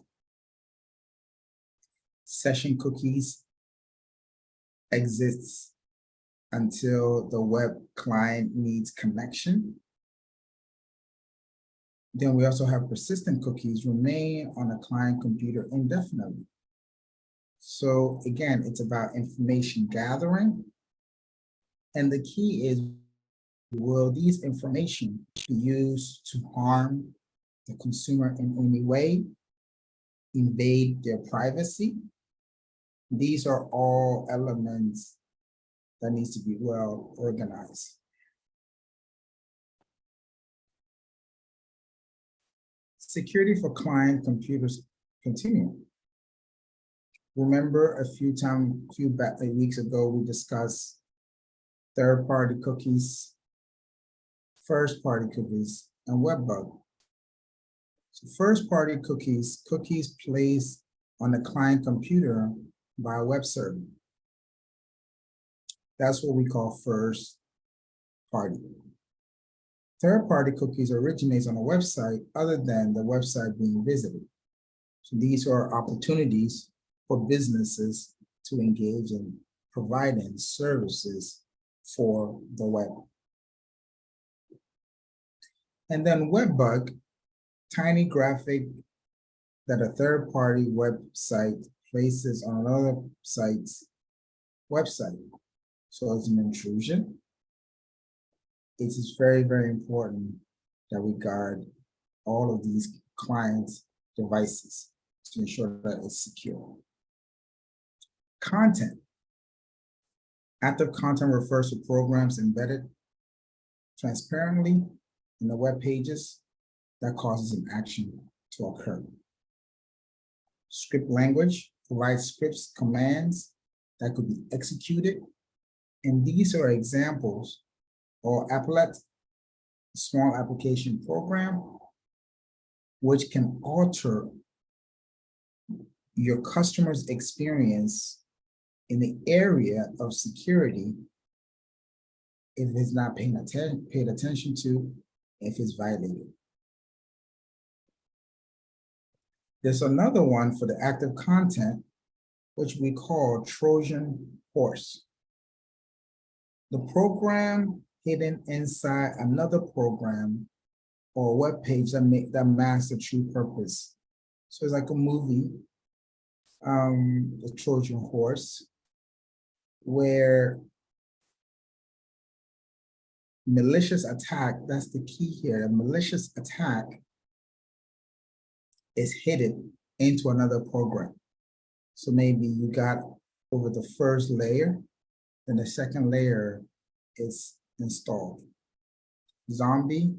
Session cookies exists until the web client needs connection. Then we also have persistent cookies remain on a client computer indefinitely. So again, it's about information gathering. And the key is, will these information be used to harm the consumer in any way, invade their privacy? These are all elements that needs to be well organized. Security for client computers continue. Remember a few weeks ago, we discussed third-party cookies, first-party cookies, and web bug. So first-party cookies placed on the client computer by a web server. That's what we call first party. Third-party cookies originates on a website other than the website being visited. So these are opportunities for businesses to engage in providing services for the web. And then web bug, tiny graphic that a third-party website places on another site's website. So it's an intrusion. It is very, very important that we guard all of these clients' devices to ensure that it's secure. Content. Active content refers to programs embedded transparently in the web pages that causes an action to occur. Script language provides scripts, commands that could be executed. And these are examples or applet, small application program, which can alter your customer's experience in the area of security if it's not paid attention to, if it's violated. There's another one for the active content, which we call Trojan horse. The program hidden inside another program or web page that masks the true purpose. So it's like a movie the Trojan horse, where malicious attack, that's the key here, a malicious attack is hidden into another program. So maybe you got over the first layer, then the second layer is installed. Zombie,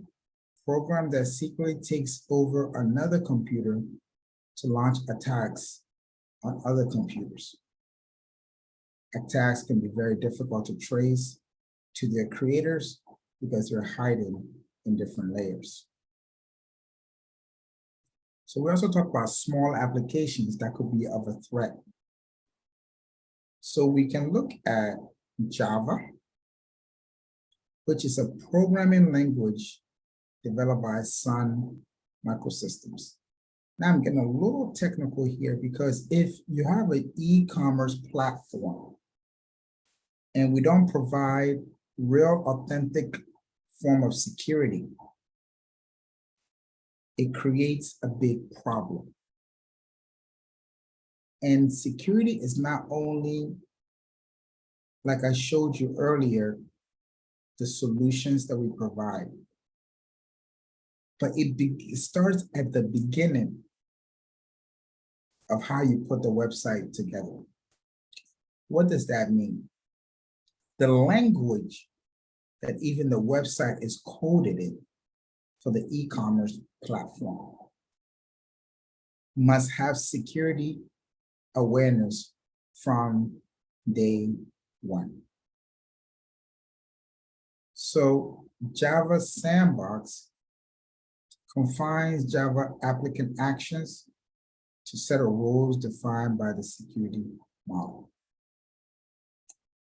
program that secretly takes over another computer to launch attacks on other computers. Attacks can be very difficult to trace to their creators because they're hiding in different layers. So we also talk about small applications that could be of a threat. So we can look at Java, which is a programming language developed by Sun Microsystems. Now I'm getting a little technical here because if you have an e-commerce platform and we don't provide real authentic form of security, it creates a big problem. And security is not only, like I showed you earlier, the solutions that we provide, but it starts at the beginning of how you put the website together. What does that mean? The language that even the website is coded in for the e-commerce platform must have security awareness from day one. So Java Sandbox confines Java applicant actions to set of rules defined by the security model.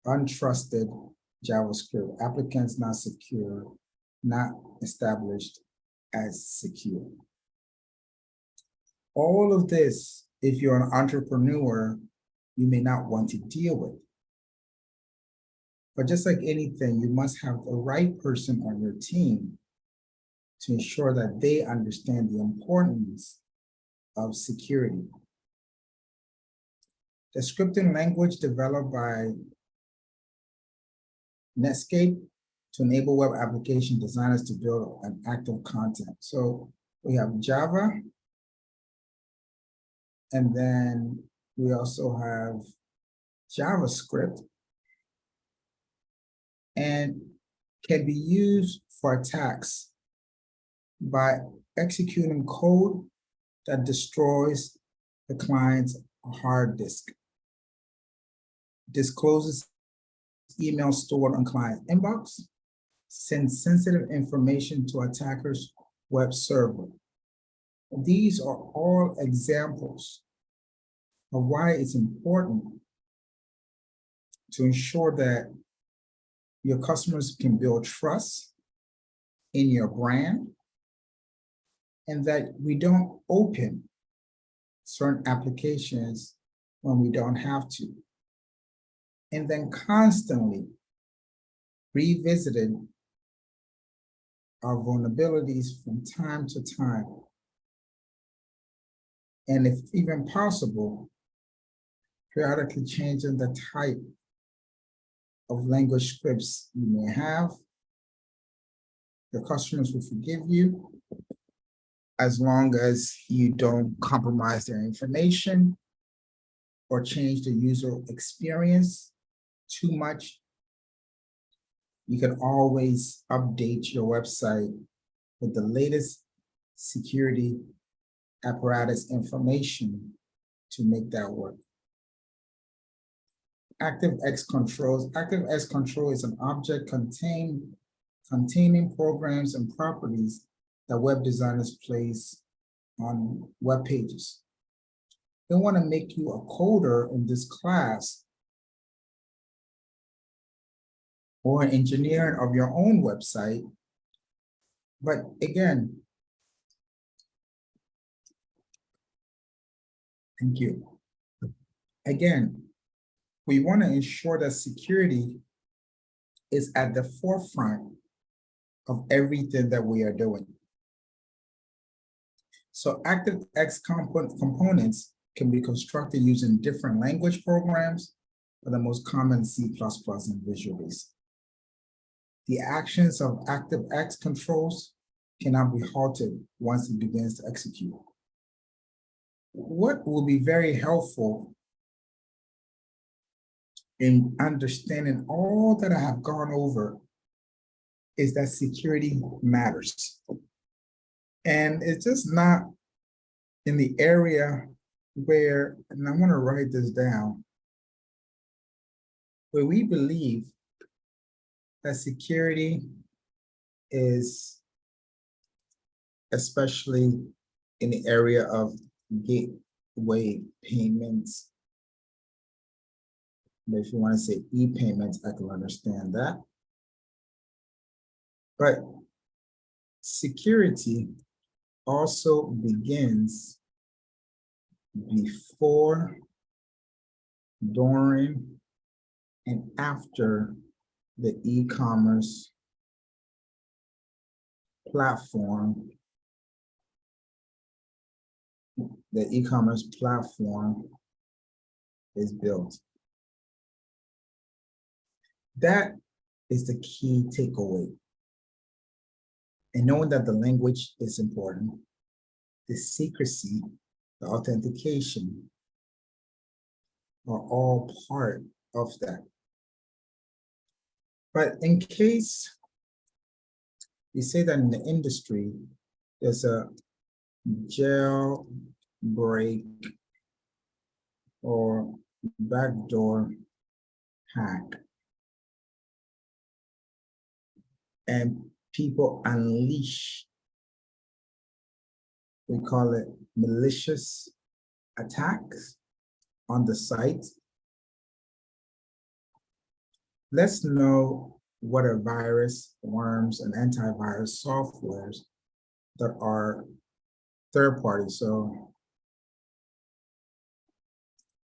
Untrusted JavaScript, applicants not secure, not established as secure. All of this, if you're an entrepreneur, you may not want to deal with. But just like anything, you must have the right person on your team to ensure that they understand the importance of security. The scripting language developed by Netscape to enable web application designers to build an active content. So we have Java, and then we also have JavaScript, and can be used for attacks by executing code that destroys the client's hard disk, discloses email stored on client inbox, sends sensitive information to attackers' web server. These are all examples of why it's important to ensure that your customers can build trust in your brand and that we don't open certain applications when we don't have to. And then constantly revisiting our vulnerabilities from time to time. And if even possible, periodically changing the type of language scripts you may have. Your customers will forgive you as long as you don't compromise their information or change the user experience too much. You can always update your website with the latest security apparatus information to make that work. ActiveX controls. ActiveX control is an object containing programs and properties that web designers place on web pages. They want to make you a coder in this class or an engineer of your own website. But again, thank you. Again, we want to ensure that security is at the forefront of everything that we are doing. So ActiveX components can be constructed using different language programs, but the most common C++ and Visual Basic. The actions of ActiveX controls cannot be halted once it begins to execute. What will be very helpful in understanding all that I have gone over is that security matters. And it's just not in the area where, and I want to write this down, where we believe that security is especially in the area of gateway payments. But if you want to say e-payments, I can understand that. But security also begins before, during, and after the e-commerce platform. The e-commerce platform is built. That is the key takeaway. And knowing that the language is important, the secrecy, the authentication are all part of that. But in case you say that in the industry, there's a jailbreak or backdoor hack, and people unleash, we call it malicious attacks on the site. Let's know what are virus, worms, and antivirus softwares that are third party. So,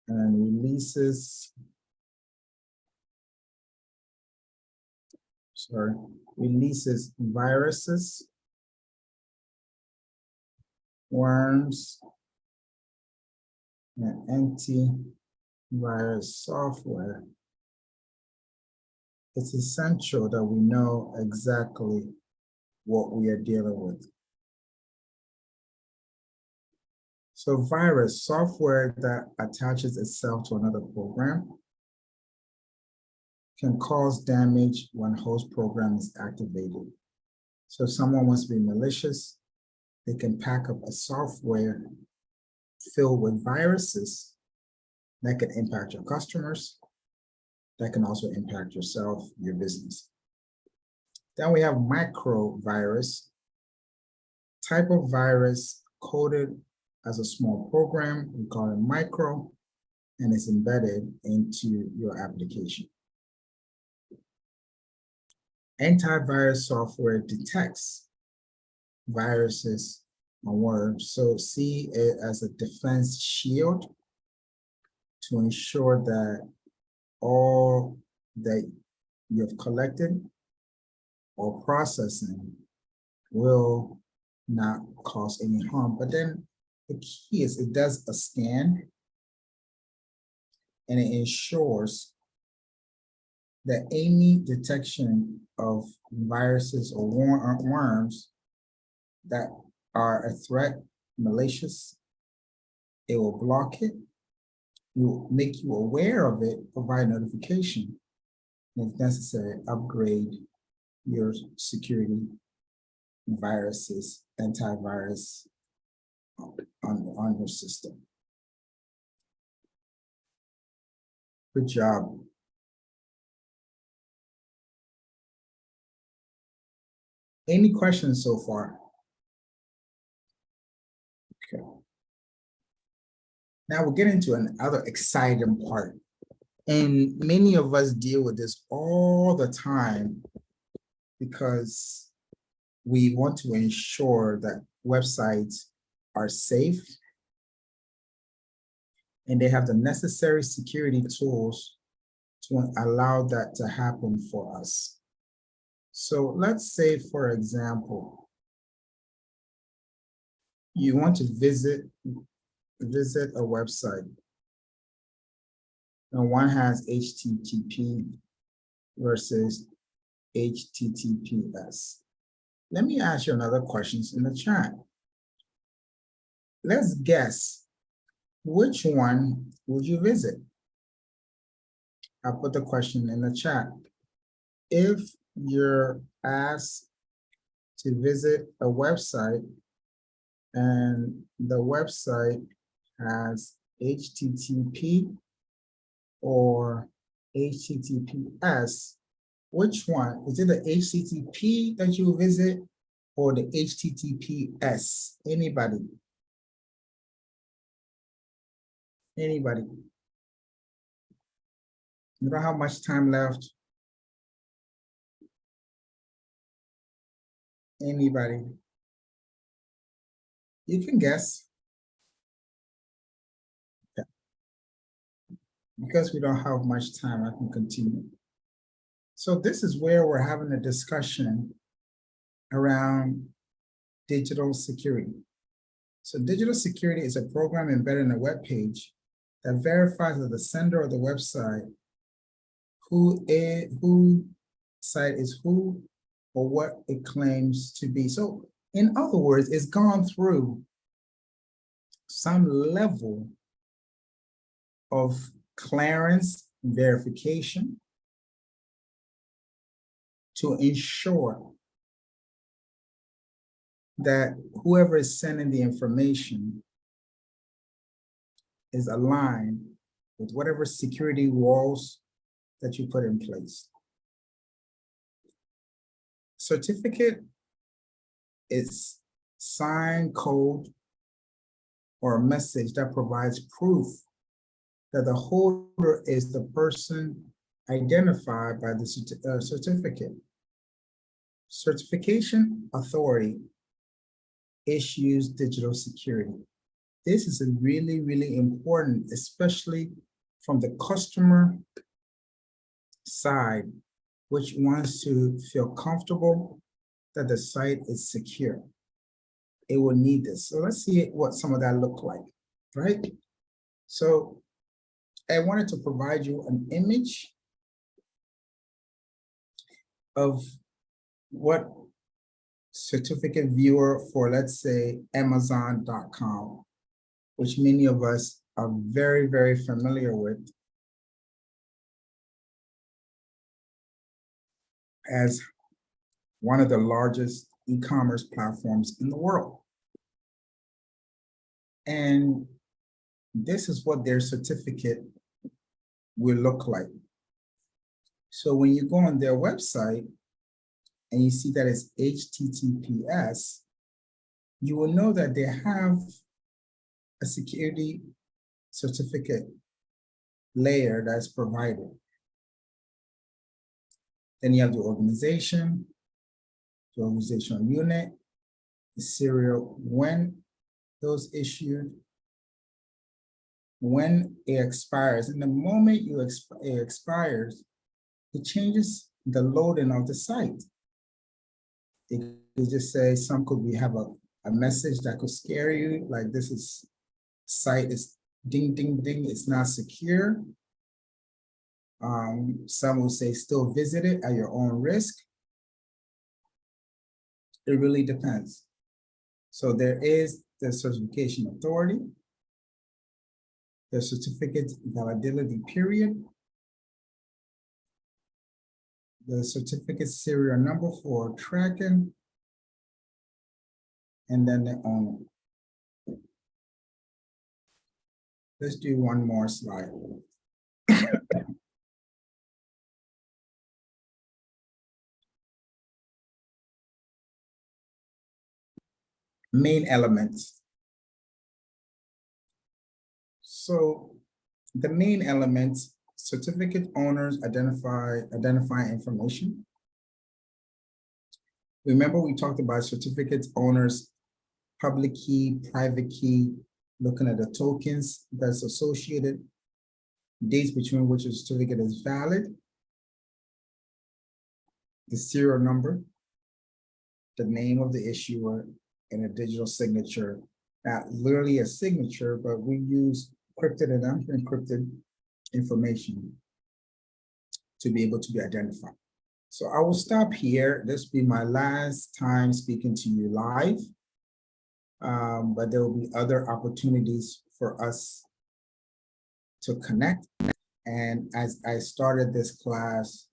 and releases viruses, worms, and antivirus software. It's essential that we know exactly what we are dealing with. So virus, software that attaches itself to another program, can cause damage when host program is activated. So if someone wants to be malicious, they can pack up a software filled with viruses that can impact your customers, that can also impact yourself, your business. Then we have microvirus, type of virus coded as a small program, we call it micro, and it's embedded into your application. Antivirus software detects viruses and worms, so see it as a defense shield to ensure that all that you've collected or processing will not cause any harm. But then the key is it does a scan and it ensures that any detection of viruses or worms that are a threat, malicious, it will block it, it will make you aware of it, provide notification, and if necessary, upgrade your security, viruses, antivirus on your system. Good job. Any questions so far? Okay. Now we'll get into another exciting part. And many of us deal with this all the time because we want to ensure that websites are safe and they have the necessary security tools to allow that to happen for us. So let's say, for example, you want to visit visit a website. And one has HTTP versus HTTPS. Let me ask you another questions in the chat. Let's guess, which one would you visit? I'll put the question in the chat. If you're asked to visit a website and the website has HTTP or HTTPS, which one? Is it the HTTP that you visit or the HTTPS? Anybody? Anybody? You don't have much time left. Anybody? You can guess. Okay. Because we don't have much time, I can continue. So this is where we're having a discussion around digital security. So digital security is a program embedded in a web page that verifies that the sender of the website who site is who or what it claims to be. So in other words, it's gone through some level of clearance verification to ensure that whoever is sending the information is aligned with whatever security walls that you put in place. Certificate is signed code or a message that provides proof that the holder is the person identified by the certificate. Certification authority issues digital security. This is really, really important, especially from the customer side, which wants to feel comfortable that the site is secure. It will need this. So let's see what some of that look like, right? So I wanted to provide you an image of what certificate viewer for, let's say, Amazon.com, which many of us are very, very familiar with as one of the largest e-commerce platforms in the world. And this is what their certificate will look like. So when you go on their website and you see that it's HTTPS, you will know that they have a security certificate layer that's provided. Then you have the organizational unit, the serial when those issued, when it expires. And the moment it expires, it changes the loading of the site. It could just say some could have a message that could scare you, like this is site is ding, ding, ding, it's not secure. Some will say still visit it at your own risk. It really depends. So there is the certification authority, the certificate validity period, the certificate serial number for tracking, and then the owner. Let's do one more slide. Main elements. So the main elements, certificate owners identify information. Remember we talked about certificate owners, public key, private key, looking at the tokens that's associated, dates between which a certificate is valid, the serial number, the name of the issuer, and a digital signature not literally a signature, but we use encrypted and unencrypted information to be able to be identified. So I will stop here. This will be my last time speaking to you live. But there will be other opportunities for us to connect. And as I started this class,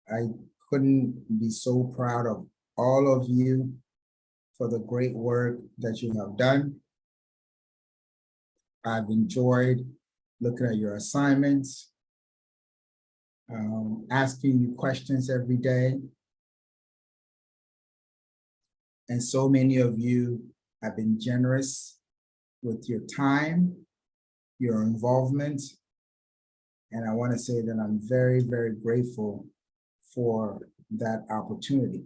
I couldn't be so proud of all of you for the great work that you have done. I've enjoyed looking at your assignments, asking you questions every day. And so many of you have been generous with your time, your involvement. And I want to say that I'm very, very grateful for that opportunity.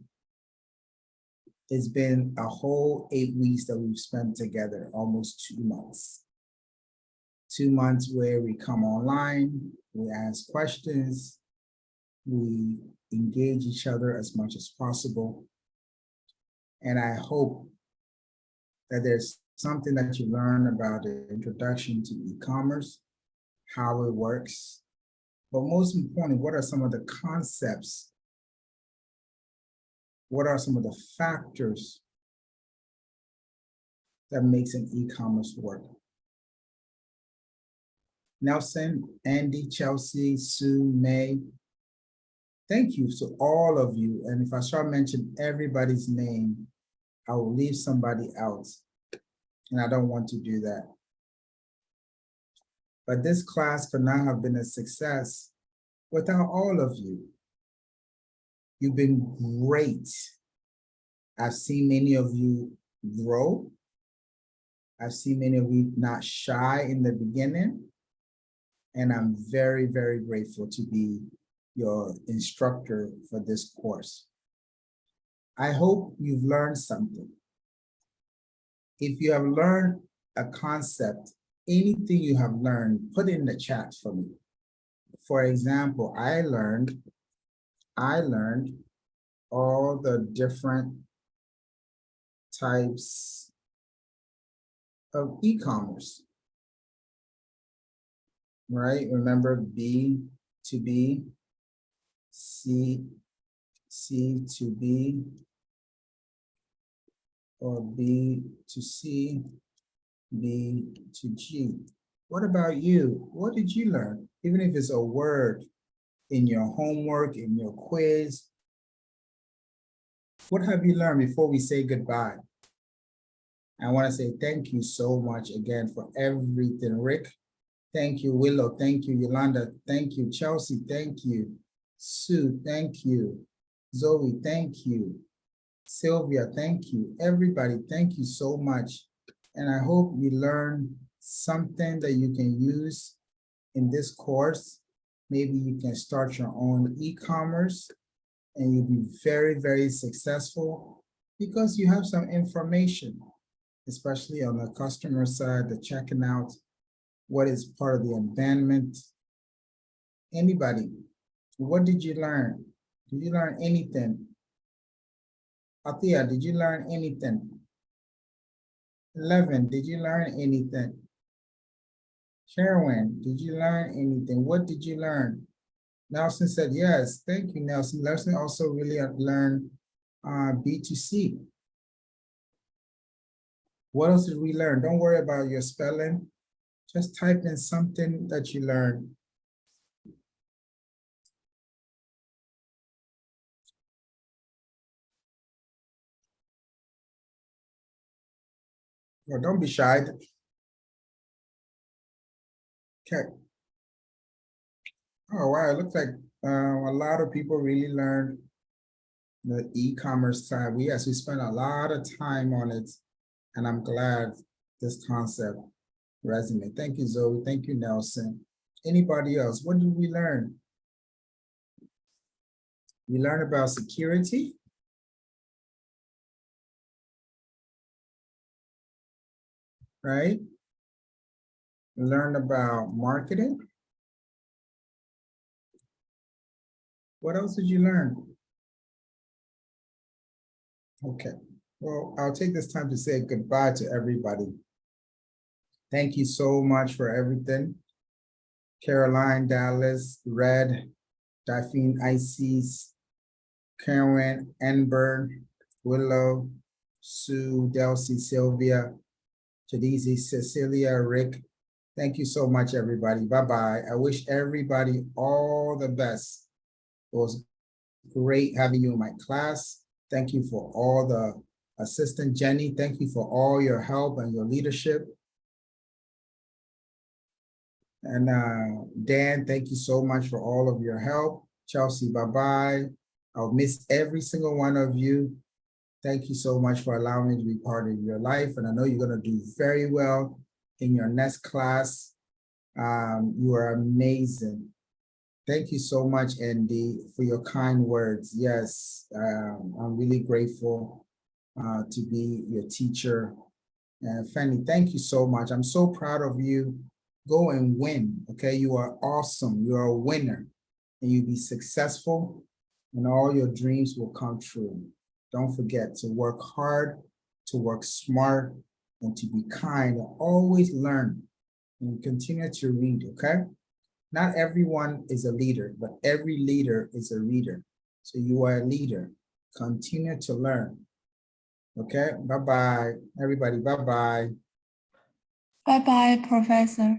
It's been a whole 8 weeks that we've spent together, almost 2 months. 2 months where we come online, we ask questions, we engage each other as much as possible. And I hope that there's something that you learn about the introduction to e-commerce, how it works, but most importantly, what are some of the concepts? What are some of the factors that makes an e-commerce work? Nelson, Andy, Chelsea, Sue, May, thank you to all of you. And if I start mentioning everybody's name, I will leave somebody out. And I don't want to do that. But this class could not have been a success without all of you. You've been great. I've seen many of you grow. I've seen many of you not shy in the beginning. And I'm very, very grateful to be your instructor for this course. I hope you've learned something. If you have learned a concept, anything you have learned, put in the chat for me. For example, I learned all the different types of e-commerce, right? Remember B to B, C to B, or B to C, B to G. What about you? What did you learn? Even if it's a word in your homework, in your quiz, what have you learned before we say goodbye? I want to say thank you so much again for everything. Rick, thank you. Willow, thank you. Yolanda, thank you. Chelsea, thank you. Sue, thank you. Zoe, thank you. Sylvia, thank you. Everybody, thank you so much. And I hope you learn something that you can use in this course. Maybe you can start your own e-commerce and you'll be very, very successful because you have some information, especially on the customer side, the checking out, what is part of the abandonment. Anybody, what did you learn? Did you learn anything? Athea, did you learn anything? 11, did you learn anything? Sherwin, did you learn anything? What did you learn? Nelson said yes. Thank you, Nelson. Nelson also really learned B2C. What else did we learn? Don't worry about your spelling. Just type in something that you learned. Well, don't be shy. Okay. Oh, wow. It looks like a lot of people really learned the e-commerce side. We spent a lot of time on it, and I'm glad this concept resonated. Thank you, Zoe. Thank you, Nelson. Anybody else? What did we learn? We learned about security. Right? We learned about marketing. What else did you learn? Okay, well, I'll take this time to say goodbye to everybody. Thank you so much for everything. Caroline, Dallas, Red, Daphne, Isis, Karen, Enber, Willow, Sue, Delcy, Sylvia, Jadizi, Cecilia, Rick. Thank you so much, everybody. Bye-bye. I wish everybody all the best. It was great having you in my class. Thank you for all the assistant Jenny. Thank you for all your help and your leadership. And Dan, thank you so much for all of your help. Chelsea, bye-bye. I'll miss every single one of you. Thank you so much for allowing me to be part of your life. And I know you're gonna do very well in your next class. You are amazing. Thank you so much, Andy, for your kind words. Yes, I'm really grateful to be your teacher. And Fanny, thank you so much. I'm so proud of you. Go and win, okay? You are awesome. You are a winner. And you'll be successful and all your dreams will come true. Don't forget to work hard, to work smart, and to be kind and always learn and continue to read, okay? Not everyone is a leader, but every leader is a reader. So you are a leader. Continue to learn. Okay, bye-bye, everybody, bye-bye. Bye-bye, Professor.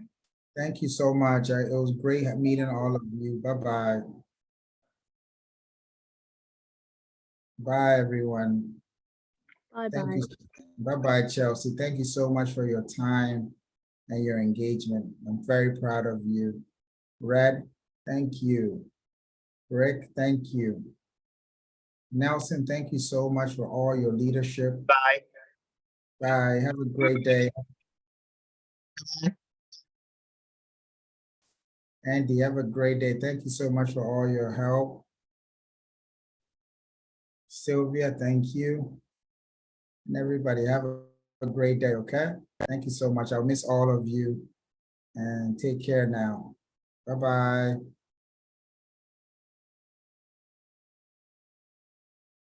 Thank you so much. It was great meeting all of you. Bye-bye. Bye, everyone. Thank Bye-bye. you. Bye-bye, Chelsea. Thank you so much for your time and your engagement. I'm very proud of you. Red, thank you. Rick, thank you. Nelson, thank you so much for all your leadership. Bye. Bye. Have a great day. Andy, have a great day. Thank you so much for all your help. Sylvia, thank you. And everybody, have a great day, okay? Thank you so much. I'll miss all of you. And take care now. Bye-bye.